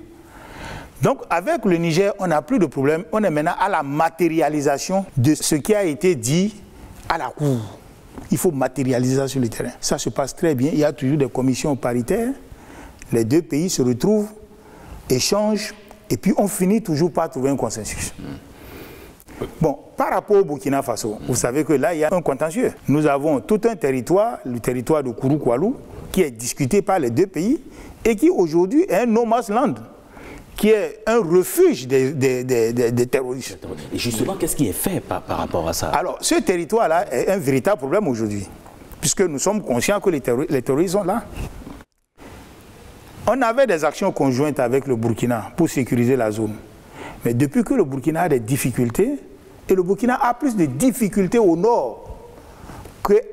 Donc avec le Niger, on n'a plus de problème. On est maintenant à la matérialisation de ce qui a été dit à la Cour. Il faut matérialiser ça sur le terrain. Ça se passe très bien. Il y a toujours des commissions paritaires. Les deux pays se retrouvent, échangent, et puis on finit toujours par trouver un consensus. Bon, par rapport au Burkina Faso, vous savez que là, il y a un contentieux. Nous avons tout un territoire, le territoire de Kourou-Koualou, qui est discuté par les deux pays et qui aujourd'hui est un no man's land, qui est un refuge des terroristes. Et justement, qu'est-ce qui est fait par rapport à ça? Alors, ce territoire-là est un véritable problème aujourd'hui, puisque nous sommes conscients que les terroristes sont là. On avait des actions conjointes avec le Burkina pour sécuriser la zone. Mais depuis que le Burkina a des difficultés, et le Burkina a plus de difficultés au nord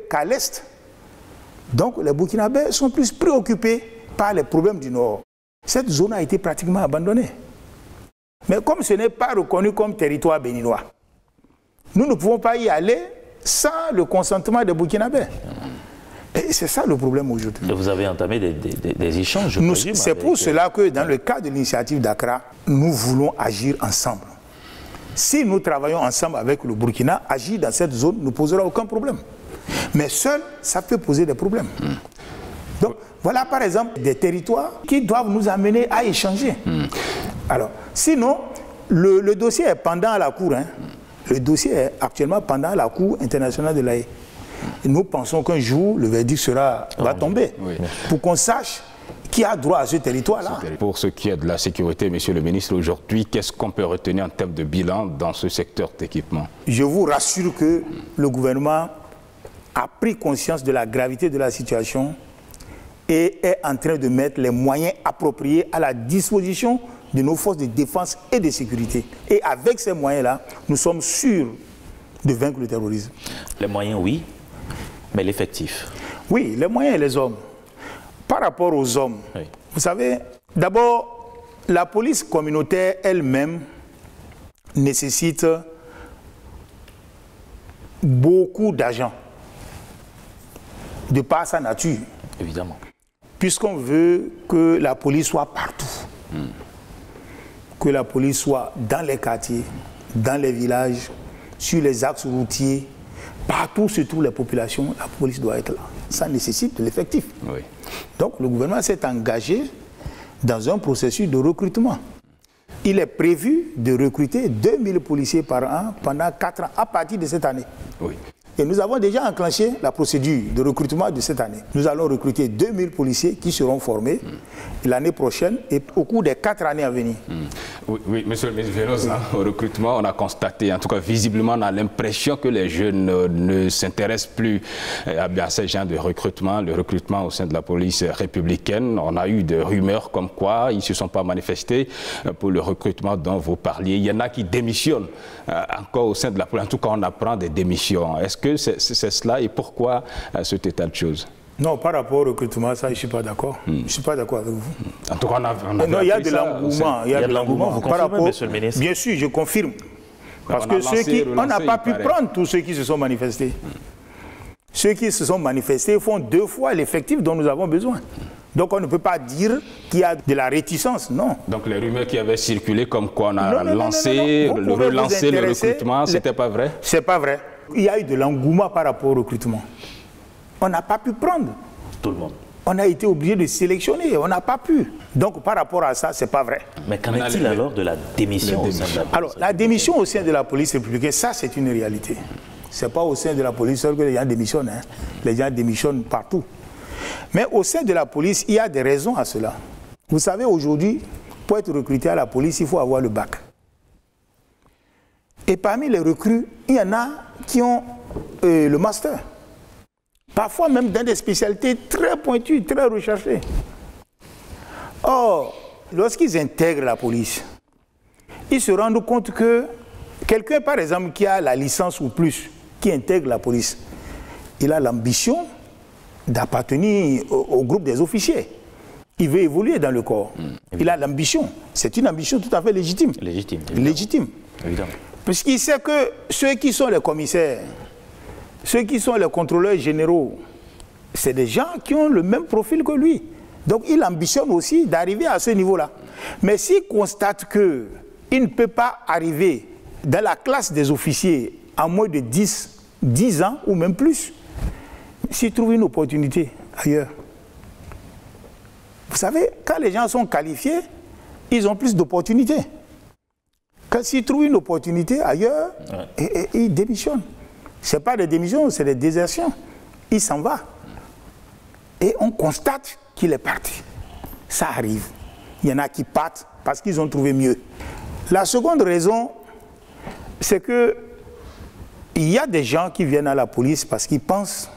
qu'à l'est, donc les Burkinabés sont plus préoccupés par les problèmes du nord. Cette zone a été pratiquement abandonnée. Mais comme ce n'est pas reconnu comme territoire béninois, nous ne pouvons pas y aller sans le consentement des Burkinabés. Et c'est ça le problème aujourd'hui. Vous avez entamé des échanges. C'est pour cela que dans le cadre de l'initiative d'Accra, nous voulons agir ensemble. Si nous travaillons ensemble avec le Burkina, agir dans cette zone ne posera aucun problème. Mais seul, ça peut poser des problèmes. Donc, voilà par exemple des territoires qui doivent nous amener à échanger. Alors, sinon, le dossier est pendant à la Cour. Le dossier est actuellement pendant à la Cour internationale de l'Haye. Nous pensons qu'un jour, le verdict va tomber. Oui. Pour qu'on sache qui a droit à ce territoire-là. Pour ce qui est de la sécurité, monsieur le ministre, aujourd'hui, qu'est-ce qu'on peut retenir en termes de bilan dans ce secteur d'équipement? Je vous rassure que le gouvernement a pris conscience de la gravité de la situation et est en train de mettre les moyens appropriés à la disposition de nos forces de défense et de sécurité. Et avec ces moyens-là, nous sommes sûrs de vaincre le terrorisme. Les moyens, oui, mais l'effectif? Oui, les moyens et les hommes. Par rapport aux hommes, oui. Vous savez, d'abord, la police communautaire elle-même nécessite beaucoup d'agents, de par sa nature. Évidemment. Puisqu'on veut que la police soit partout. Que la police soit dans les quartiers, dans les villages, sur les axes routiers, partout sur toutes les populations, la police doit être là. Ça nécessite de l'effectif. Oui. Donc le gouvernement s'est engagé dans un processus de recrutement. Il est prévu de recruter 2000 policiers par an pendant 4 ans à partir de cette année. Oui. Et nous avons déjà enclenché la procédure de recrutement de cette année. Nous allons recruter 2000 policiers qui seront formés l'année prochaine et au cours des 4 années à venir. Oui, monsieur le ministre Véloz, au recrutement, on a constaté, en tout cas visiblement, on a l'impression que les jeunes ne s'intéressent plus à ces genres de recrutement, le recrutement au sein de la police républicaine. On a eu des rumeurs comme quoi ils ne se sont pas manifestés pour le recrutement dont vous parliez. Il y en a qui démissionnent encore au sein de la police. En tout cas, on apprend des démissions. Est-ce que c'est cela et pourquoi cet état de choses? Non, par rapport au recrutement, ça, je ne suis pas d'accord. Je ne suis pas d'accord avec vous. En tout cas, non, il y a de l'engouement. Il y a de l'engouement. Vous confirmez, monsieur le ministre? Bien sûr, je confirme. Parce que on n'a pas pu prendre tous ceux qui se sont manifestés. Ceux qui se sont manifestés font 2 fois l'effectif dont nous avons besoin. Donc on ne peut pas dire qu'il y a de la réticence, non. Donc les rumeurs qui avaient circulé comme quoi on a relancé le recrutement, c'était pas vrai? C'est pas vrai. Il y a eu de l'engouement par rapport au recrutement. On n'a pas pu prendre. Tout le monde. On a été obligé de sélectionner, on n'a pas pu. Donc par rapport à ça, c'est pas vrai. Mais qu'en est-il alors de la démission au sein de la police? Alors la démission au sein de la police républicaine, ça c'est une réalité. C'est pas au sein de la police seul que les gens démissionnent. Hein. Les gens démissionnent partout. Mais au sein de la police, il y a des raisons à cela. Vous savez, aujourd'hui, pour être recruté à la police, il faut avoir le bac. Et parmi les recrues, il y en a qui ont le master. Parfois même dans des spécialités très pointues, très recherchées. Or, lorsqu'ils intègrent la police, ils se rendent compte que quelqu'un, par exemple, qui a la licence ou plus, qui intègre la police, il a l'ambition d'appartenir au groupe des officiers. Il veut évoluer dans le corps. Il a l'ambition. C'est une ambition tout à fait légitime. Légitime. Légitime. Évidemment. Puisqu'il sait que ceux qui sont les commissaires, ceux qui sont les contrôleurs généraux, c'est des gens qui ont le même profil que lui. Donc il ambitionne aussi d'arriver à ce niveau-là. Mais s'il constate qu'il ne peut pas arriver dans la classe des officiers en moins de 10 ans ou même plus, s'il trouve une opportunité ailleurs. Vous savez, quand les gens sont qualifiés, ils ont plus d'opportunités. Quand s'ils trouvent une opportunité ailleurs, ils démissionnent. Ce n'est pas des démissions, c'est des désertions. Il s'en va. Et on constate qu'il est parti. Ça arrive. Il y en a qui partent parce qu'ils ont trouvé mieux. La seconde raison, c'est que il y a des gens qui viennent à la police parce qu'ils pensent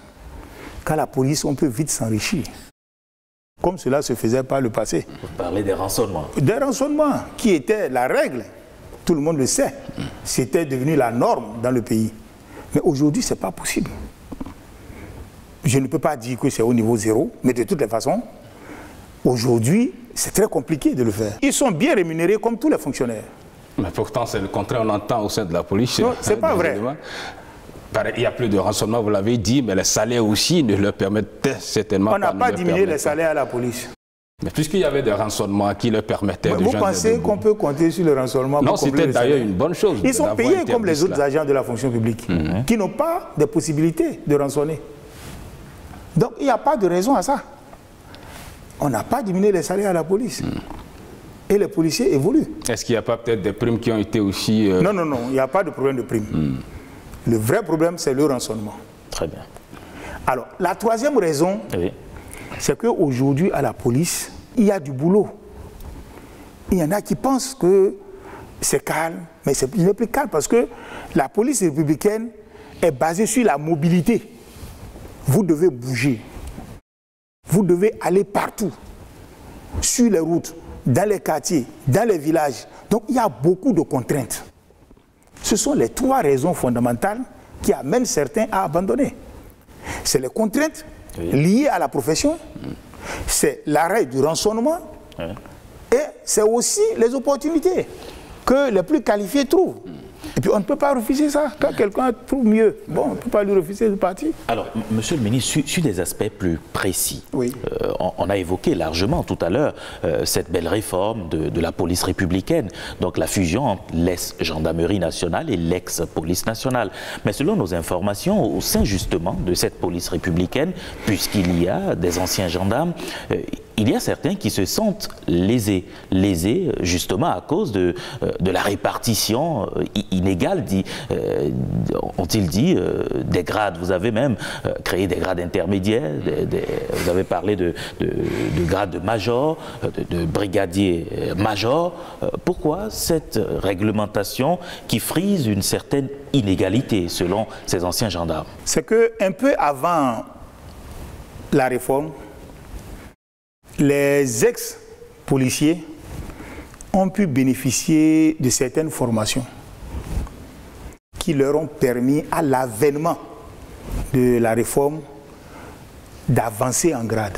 qu'à la police, on peut vite s'enrichir. Comme cela se faisait par le passé. Vous parlez des rançonnements. Des rançonnements qui étaient la règle. Tout le monde le sait. C'était devenu la norme dans le pays. Mais aujourd'hui, ce n'est pas possible. Je ne peux pas dire que c'est au niveau zéro, mais de toutes les façons, aujourd'hui, c'est très compliqué de le faire. Ils sont bien rémunérés comme tous les fonctionnaires. Mais pourtant, c'est le contraire, on entend au sein de la police. Non, ce n'est pas vrai. Il n'y a plus de renseignements, vous l'avez dit, mais les salaires aussi ne leur permettent certainement pas. On n'a pas diminué les salaires à la police. Mais puisqu'il y avait des renseignements qui leur permettaient de... Vous pensez qu'on peut compter sur le renseignement? Non, c'était d'ailleurs une bonne chose. Ils sont payés comme les autres agents de la fonction publique, qui n'ont pas de possibilité de rançonner. Donc il n'y a pas de raison à ça. On n'a pas diminué les salaires à la police. Et les policiers évoluent. Est-ce qu'il n'y a pas peut-être des primes qui ont été aussi... Non, il n'y a pas de problème de primes. Le vrai problème, c'est le rançonnement. Très bien. Alors, la troisième raison, c'est qu'aujourd'hui, à la police, il y a du boulot. Il y en a qui pensent que c'est calme, mais il n'est plus calme parce que la police républicaine est basée sur la mobilité. Vous devez bouger. Vous devez aller partout, sur les routes, dans les quartiers, dans les villages. Donc, il y a beaucoup de contraintes. Ce sont les 3 raisons fondamentales qui amènent certains à abandonner. C'est les contraintes liées à la profession, c'est l'arrêt du rançonnement et c'est aussi les opportunités que les plus qualifiés trouvent. Et puis on ne peut pas refuser ça. Quand quelqu'un trouve mieux, bon, on ne peut pas lui refuser de partir. Alors, Monsieur le ministre, sur des aspects plus précis, oui. On a évoqué largement tout à l'heure cette belle réforme de la police républicaine, donc la fusion entre l'ex-gendarmerie nationale et l'ex-police nationale. Mais selon nos informations, au sein justement de cette police républicaine, puisqu'il y a des anciens gendarmes, il y a certains qui se sentent lésés justement à cause de la répartition inégale, ont-ils dit, des grades. Vous avez même créé des grades intermédiaires, vous avez parlé de grades de major, de brigadier major. Pourquoi cette réglementation qui frise une certaine inégalité selon ces anciens gendarmes? C'est qu'un peu avant la réforme, les ex-policiers ont pu bénéficier de certaines formations qui leur ont permis, à l'avènement de la réforme, d'avancer en grade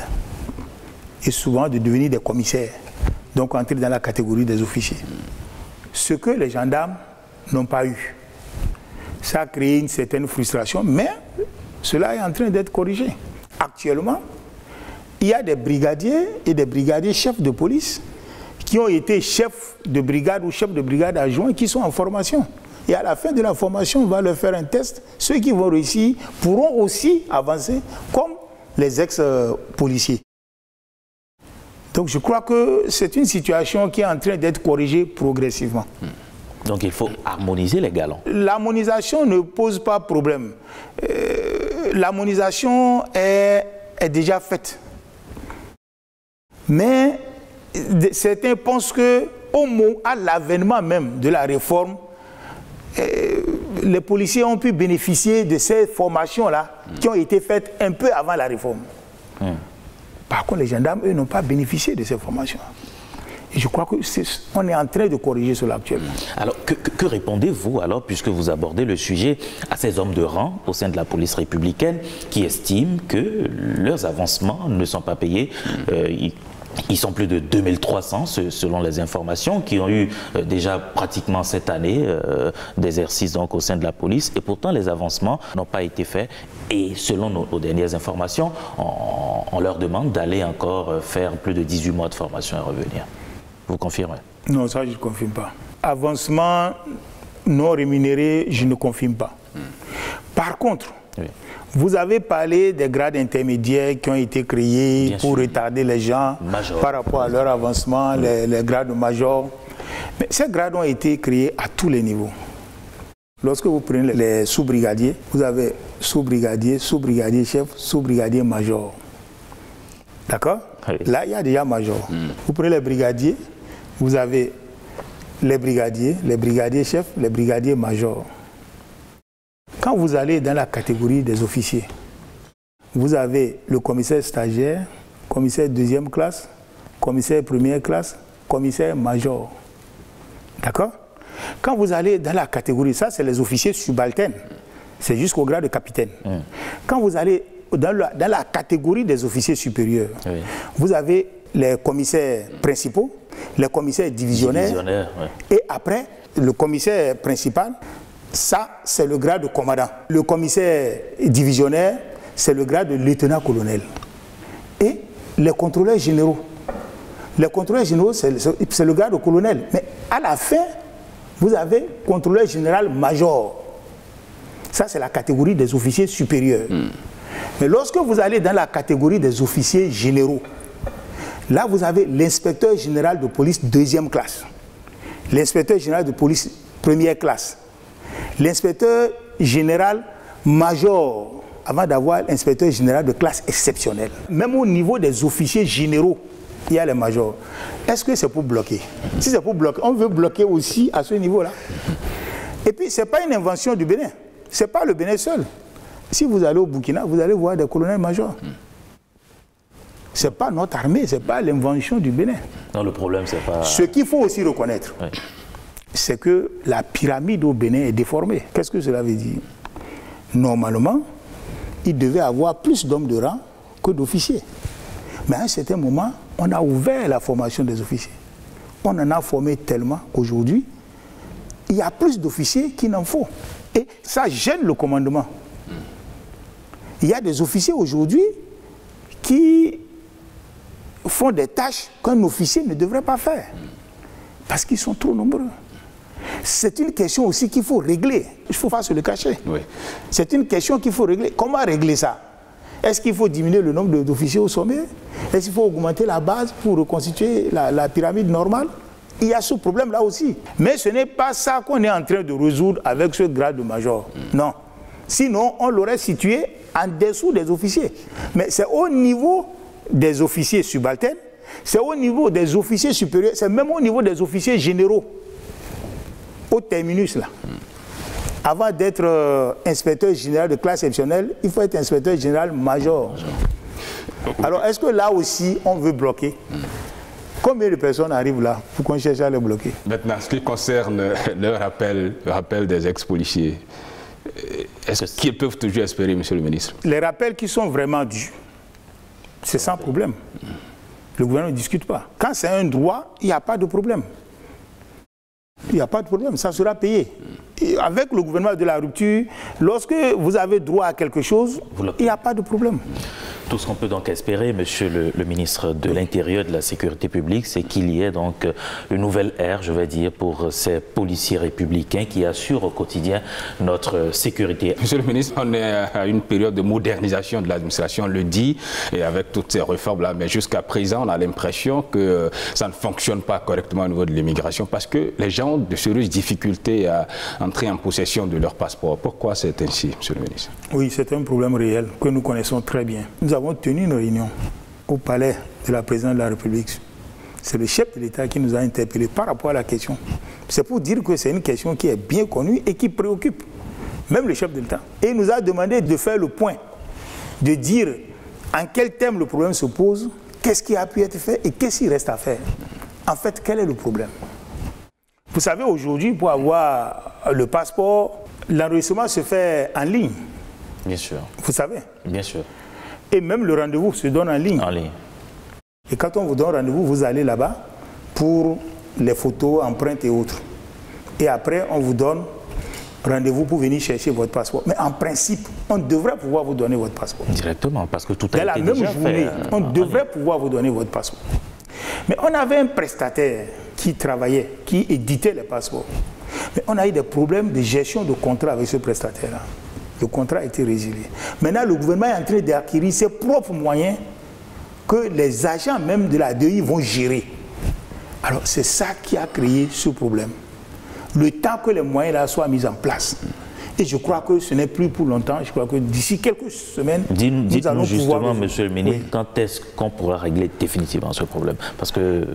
et souvent de devenir des commissaires, donc entrer dans la catégorie des officiers. Ce que les gendarmes n'ont pas eu. Ça a créé une certaine frustration, mais cela est en train d'être corrigé. Actuellement, il y a des brigadiers et des brigadiers chefs de police qui ont été chefs de brigade ou chefs de brigade adjoints qui sont en formation. Et à la fin de la formation, on va leur faire un test. Ceux qui vont réussir pourront aussi avancer comme les ex-policiers. Donc je crois que c'est une situation qui est en train d'être corrigée progressivement. Donc il faut harmoniser les galons. L'harmonisation ne pose pas problème. L'harmonisation est déjà faite. Mais certains pensent qu'à l'avènement même de la réforme, les policiers ont pu bénéficier de ces formations-là qui ont été faites un peu avant la réforme. Par contre, les gendarmes, eux, n'ont pas bénéficié de ces formations. Et je crois qu'on est en train de corriger cela actuellement. Alors, que répondez-vous alors, puisque vous abordez le sujet, à ces hommes de rang au sein de la police républicaine qui estiment que leurs avancements ne sont pas payés? Ils sont plus de 2300 selon les informations qui ont eu déjà pratiquement cette année d'exercice donc au sein de la police, et pourtant les avancements n'ont pas été faits, et selon nos dernières informations, on leur demande d'aller encore faire plus de 18 mois de formation et revenir. Vous confirmez? Non, ça je ne confirme pas. Avancement non rémunéré, je ne confirme pas. Par contre, oui, vous avez parlé des grades intermédiaires qui ont été créés bien pour retarder les gens par rapport à leur avancement, les grades de major. Mais ces grades ont été créés à tous les niveaux. Lorsque vous prenez les sous-brigadiers, vous avez sous-brigadier, sous-brigadier chef, sous-brigadier major. D'accord? Oui. Là, il y a déjà major. Vous prenez les brigadiers, vous avez les brigadiers chefs, les brigadiers majors. Quand vous allez dans la catégorie des officiers, vous avez le commissaire stagiaire, commissaire deuxième classe, commissaire première classe, commissaire major. D'accord? Quand vous allez dans la catégorie, ça c'est les officiers subalternes, c'est jusqu'au grade de capitaine. Quand vous allez dans la catégorie des officiers supérieurs, oui, vous avez les commissaires principaux, les commissaires divisionnaires, et après, le commissaire principal, ça, c'est le grade de commandant. Le commissaire divisionnaire, c'est le grade de lieutenant-colonel. Et les contrôleurs généraux. Les contrôleurs généraux, c'est le grade de colonel. Mais à la fin, vous avez contrôleur général major. Ça, c'est la catégorie des officiers supérieurs. Mais lorsque vous allez dans la catégorie des officiers généraux, là, vous avez l'inspecteur général de police deuxième classe, l'inspecteur général de police première classe, l'inspecteur général major, avant d'avoir l'inspecteur général de classe exceptionnelle. Même au niveau des officiers généraux, il y a les majors. Est-ce que c'est pour bloquer? Si c'est pour bloquer, on veut bloquer aussi à ce niveau-là. Et puis, ce n'est pas une invention du Bénin. Ce n'est pas le Bénin seul. Si vous allez au Burkina, vous allez voir des colonels-majors. Ce n'est pas notre armée, ce n'est pas l'invention du Bénin. Non, le problème, c'est pas... Ce qu'il faut aussi reconnaître, oui, c'est que la pyramide au Bénin est déformée. Qu'est-ce que cela veut dire? Normalement, il devait avoir plus d'hommes de rang que d'officiers. Mais à un certain moment, on a ouvert la formation des officiers. On en a formé tellement qu'aujourd'hui, il y a plus d'officiers qu'il n'en faut. Et ça gêne le commandement. Il y a des officiers aujourd'hui qui font des tâches qu'un officier ne devrait pas faire. Parce qu'ils sont trop nombreux. C'est une question aussi qu'il faut régler. Il ne faut pas se le cacher. Oui. C'est une question qu'il faut régler. Comment régler ça? Est-ce qu'il faut diminuer le nombre d'officiers au sommet? Est-ce qu'il faut augmenter la base pour reconstituer la pyramide normale? Il y a ce problème-là aussi. Mais ce n'est pas ça qu'on est en train de résoudre avec ce grade de major. Non. Sinon, on l'aurait situé en dessous des officiers. Mais c'est au niveau des officiers subalternes, c'est au niveau des officiers supérieurs, c'est même au niveau des officiers généraux. Au terminus, là. Avant d'être inspecteur général de classe exceptionnelle, il faut être inspecteur général major. Alors, est-ce que là aussi, on veut bloquer? Combien de personnes arrivent là pour qu'on cherche à les bloquer? Maintenant, ce qui concerne le rappel des ex-policiers, est-ce qu'ils peuvent toujours espérer, monsieur le ministre? Les rappels qui sont vraiment dus, c'est sans problème. Le gouvernement ne discute pas. Quand c'est un droit, il n'y a pas de problème. Il n'y a pas de problème, ça sera payé. Et avec le gouvernement de la rupture, lorsque vous avez droit à quelque chose, il n'y a pas de problème. Tout ce qu'on peut donc espérer, monsieur le ministre de l'Intérieur et de la Sécurité publique, c'est qu'il y ait donc une nouvelle ère, je vais dire, pour ces policiers républicains qui assurent au quotidien notre sécurité. Monsieur le ministre, on est à une période de modernisation de l'administration, on le dit, et avec toutes ces réformes-là, mais jusqu'à présent, on a l'impression que ça ne fonctionne pas correctement au niveau de l'immigration parce que les gens ont de sérieuses difficultés à entrer en possession de leur passeport. Pourquoi c'est ainsi, monsieur le ministre? Oui, c'est un problème réel que nous connaissons très bien. Nous avons tenu une réunion au palais de la présidente de la République. C'est le chef de l'État qui nous a interpellés par rapport à la question. C'est pour dire que c'est une question qui est bien connue et qui préoccupe même le chef de l'État. Et il nous a demandé de faire le point, de dire en quel thème le problème se pose, qu'est-ce qui a pu être fait et qu'est-ce qu'il reste à faire. En fait, quel est le problème? Vous savez, aujourd'hui, pour avoir le passeport, l'enregistrement se fait en ligne. Bien sûr. Vous savez? Bien sûr. Et même le rendez-vous se donne en ligne. En ligne. Et quand on vous donne rendez-vous, vous allez là-bas pour les photos, empreintes et autres. Et après, on vous donne rendez-vous pour venir chercher votre passeport. Mais en principe, on devrait pouvoir vous donner votre passeport. Directement, parce que tout a été déjà fait. Dans la même journée, on devrait pouvoir vous donner votre passeport. Mais on avait un prestataire qui travaillait, qui éditait les passeports. Mais on a eu des problèmes de gestion de contrat avec ce prestataire-là. Le contrat a été résilié. Maintenant, le gouvernement est en train d'acquérir ses propres moyens que les agents même de la DEI vont gérer. Alors, c'est ça qui a créé ce problème. Le temps que les moyens là soient mis en place. Et je crois que ce n'est plus pour longtemps. Je crois que d'ici quelques semaines, nous allons justement, pouvoir... monsieur le ministre, oui. Quand est-ce qu'on pourra régler définitivement ce problème? Parce que...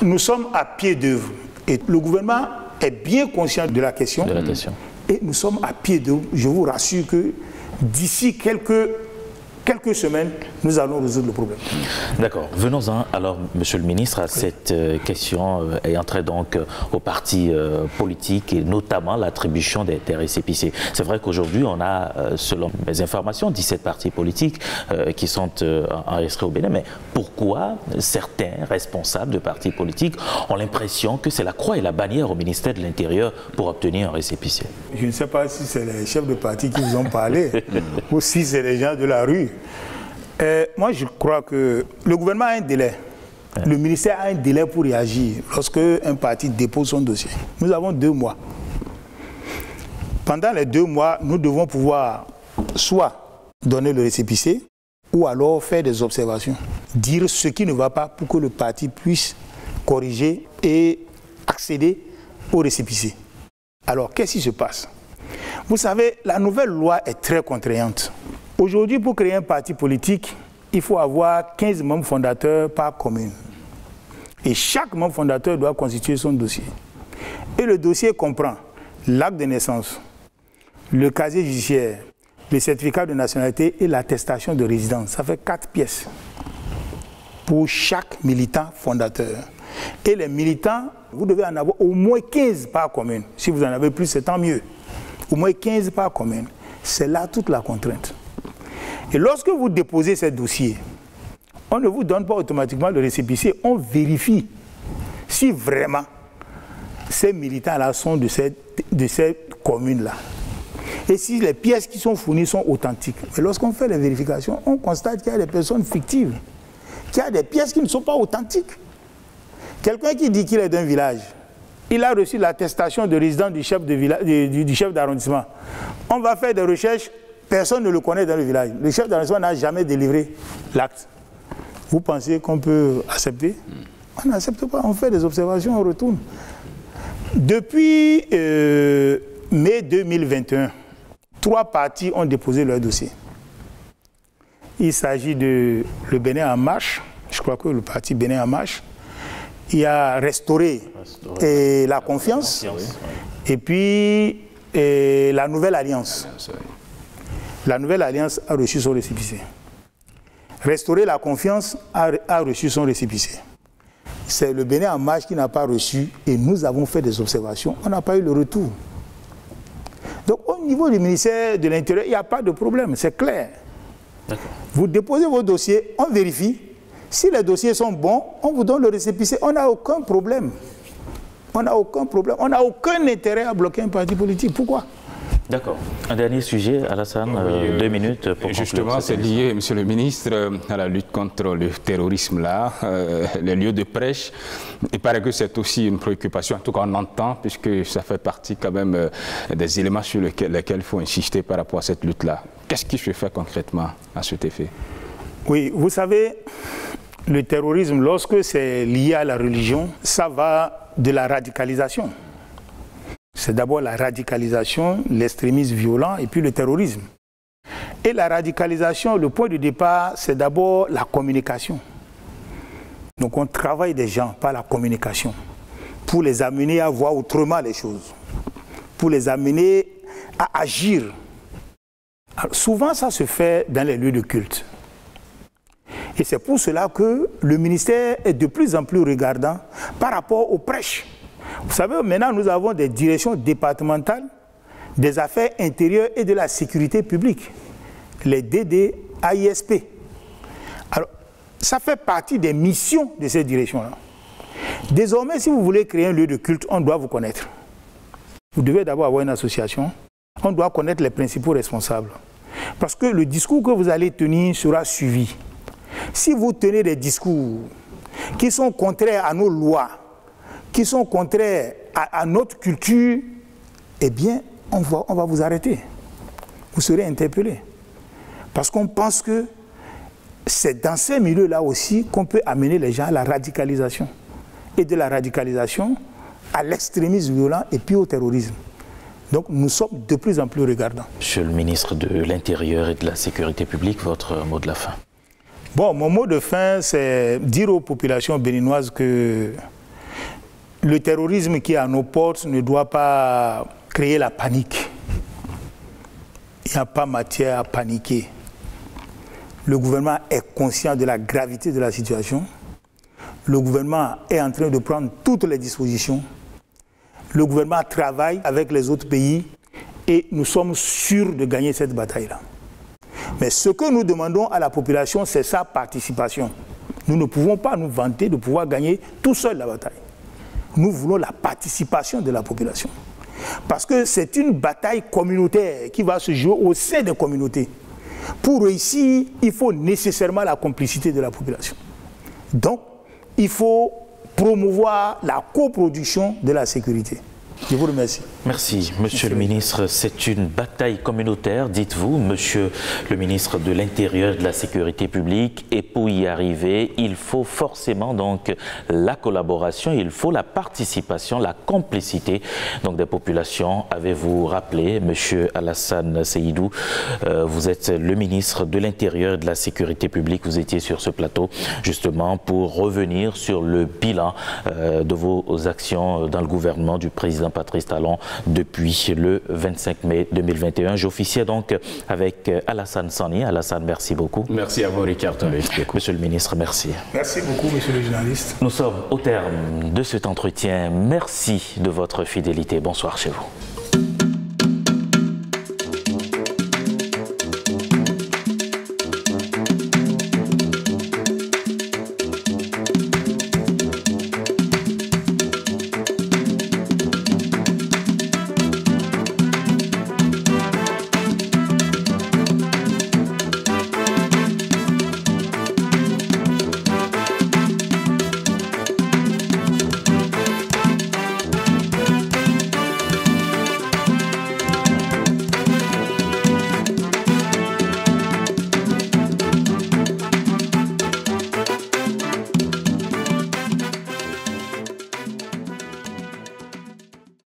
nous sommes à pied d'œuvre. Et le gouvernement est bien conscient de la question. Et nous sommes à pied d'œuvre. Je vous rassure que d'ici quelques semaines, nous allons résoudre le problème. D'accord. Venons-en alors, monsieur le ministre, à cette question ayant trait donc aux partis politiques et notamment l'attribution des récépissés. C'est vrai qu'aujourd'hui, on a, selon mes informations, 17 partis politiques qui sont enregistrés au Bénin. Mais pourquoi certains responsables de partis politiques ont l'impression que c'est la croix et la bannière au ministère de l'Intérieur pour obtenir un récépissé? Je ne sais pas si c'est les chefs de parti qui vous ont parlé ou si c'est les gens de la rue. Moi, je crois que le gouvernement a un délai. Le ministère a un délai pour réagir lorsque un parti dépose son dossier. Nous avons 2 mois. Pendant les 2 mois, nous devons pouvoir soit donner le récépissé ou alors faire des observations. Dire ce qui ne va pas pour que le parti puisse corriger et accéder au récépissé. Alors, qu'est-ce qui se passe? Vous savez, la nouvelle loi est très contraignante. Aujourd'hui, pour créer un parti politique, il faut avoir 15 membres fondateurs par commune. Et chaque membre fondateur doit constituer son dossier. Et le dossier comprend l'acte de naissance, le casier judiciaire, le certificat de nationalité et l'attestation de résidence. Ça fait 4 pièces pour chaque militant fondateur. Et les militants, vous devez en avoir au moins 15 par commune. Si vous en avez plus, c'est tant mieux. Au moins 15 par commune. C'est là toute la contrainte. Et lorsque vous déposez ces dossiers, on ne vous donne pas automatiquement le récépissé, on vérifie si vraiment ces militants-là sont de cette commune-là. Et si les pièces qui sont fournies sont authentiques, mais lorsqu'on fait les vérifications, on constate qu'il y a des personnes fictives, qu'il y a des pièces qui ne sont pas authentiques. Quelqu'un qui dit qu'il est d'un village, il a reçu l'attestation de résidence du chef d'arrondissement. On va faire des recherches, personne ne le connaît dans le village. Le chef d'arrondissement n'a jamais délivré l'acte. Vous pensez qu'on peut accepter? On n'accepte pas, on fait des observations, on retourne. Depuis mai 2021, 3 partis ont déposé leur dossier. Il s'agit de le Bénin en marche, je crois que le parti Bénin en marche. Il y a restauré la confiance, et puis la Nouvelle Alliance. La Nouvelle Alliance a reçu son récépissé. Restaurer la confiance a reçu son récépissé. C'est le Bénin en marche qui n'a pas reçu, et nous avons fait des observations, on n'a pas eu le retour. Donc au niveau du ministère de l'Intérieur, il n'y a pas de problème, c'est clair. Vous déposez vos dossiers, on vérifie. Si les dossiers sont bons, on vous donne le récépissé. On n'a aucun problème. On n'a aucun problème. On n'a aucun intérêt à bloquer un parti politique. Pourquoi? D'accord. Un dernier sujet, Alassane, 2 minutes pour conclure. Justement, c'est lié, Monsieur le ministre, à la lutte contre le terrorisme, là, les lieux de prêche. Il paraît que c'est aussi une préoccupation, en tout cas on entend, puisque ça fait partie quand même des éléments sur lesquels il faut insister par rapport à cette lutte-là. Qu'est-ce qui se fait concrètement à cet effet? Oui, vous savez, le terrorisme, lorsque c'est lié à la religion, ça va de la radicalisation. C'est d'abord la radicalisation, l'extrémisme violent et puis le terrorisme. Et la radicalisation, le point de départ, c'est d'abord la communication. Donc on travaille des gens par la communication pour les amener à voir autrement les choses, pour les amener à agir. Alors, souvent, ça se fait dans les lieux de culte. Et c'est pour cela que le ministère est de plus en plus regardant par rapport aux prêches. Vous savez, maintenant, nous avons des directions départementales des affaires intérieures et de la sécurité publique, les DDAISP. Alors, ça fait partie des missions de ces directions-là. Désormais, si vous voulez créer un lieu de culte, on doit vous connaître. Vous devez d'abord avoir une association. On doit connaître les principaux responsables. Parce que le discours que vous allez tenir sera suivi. Si vous tenez des discours qui sont contraires à nos lois, qui sont contraires à notre culture, eh bien, on va vous arrêter. Vous serez interpellé. Parce qu'on pense que c'est dans ces milieux-là aussi qu'on peut amener les gens à la radicalisation. Et de la radicalisation à l'extrémisme violent et puis au terrorisme. Donc nous sommes de plus en plus regardants. Monsieur le ministre de l'Intérieur et de la Sécurité publique, votre mot de la fin. Bon, mon mot de fin, c'est dire aux populations béninoises que le terrorisme qui est à nos portes ne doit pas créer la panique. Il n'y a pas matière à paniquer. Le gouvernement est conscient de la gravité de la situation. Le gouvernement est en train de prendre toutes les dispositions. Le gouvernement travaille avec les autres pays et nous sommes sûrs de gagner cette bataille-là. Mais ce que nous demandons à la population, c'est sa participation. Nous ne pouvons pas nous vanter de pouvoir gagner tout seul la bataille. Nous voulons la participation de la population. Parce que c'est une bataille communautaire qui va se jouer au sein des communautés. Pour réussir, il faut nécessairement la complicité de la population. Donc, il faut promouvoir la coproduction de la sécurité. Je vous remercie. Merci, Monsieur le ministre. C'est une bataille communautaire, dites-vous, Monsieur le ministre de l'Intérieur et de la Sécurité publique. Et pour y arriver, il faut forcément donc la collaboration, il faut la participation, la complicité donc des populations. Avez-vous rappelé, Monsieur Alassane Seydou, vous êtes le ministre de l'Intérieur et de la Sécurité publique. Vous étiez sur ce plateau justement pour revenir sur le bilan de vos actions dans le gouvernement du président Patrice Talon depuis le 25 mai 2021. J'officiais donc avec Alassane Sani. Alassane, merci beaucoup. Merci à vous, Ricardo. Monsieur le ministre, merci. Merci beaucoup, monsieur le journaliste. Nous sommes au terme de cet entretien. Merci de votre fidélité. Bonsoir chez vous.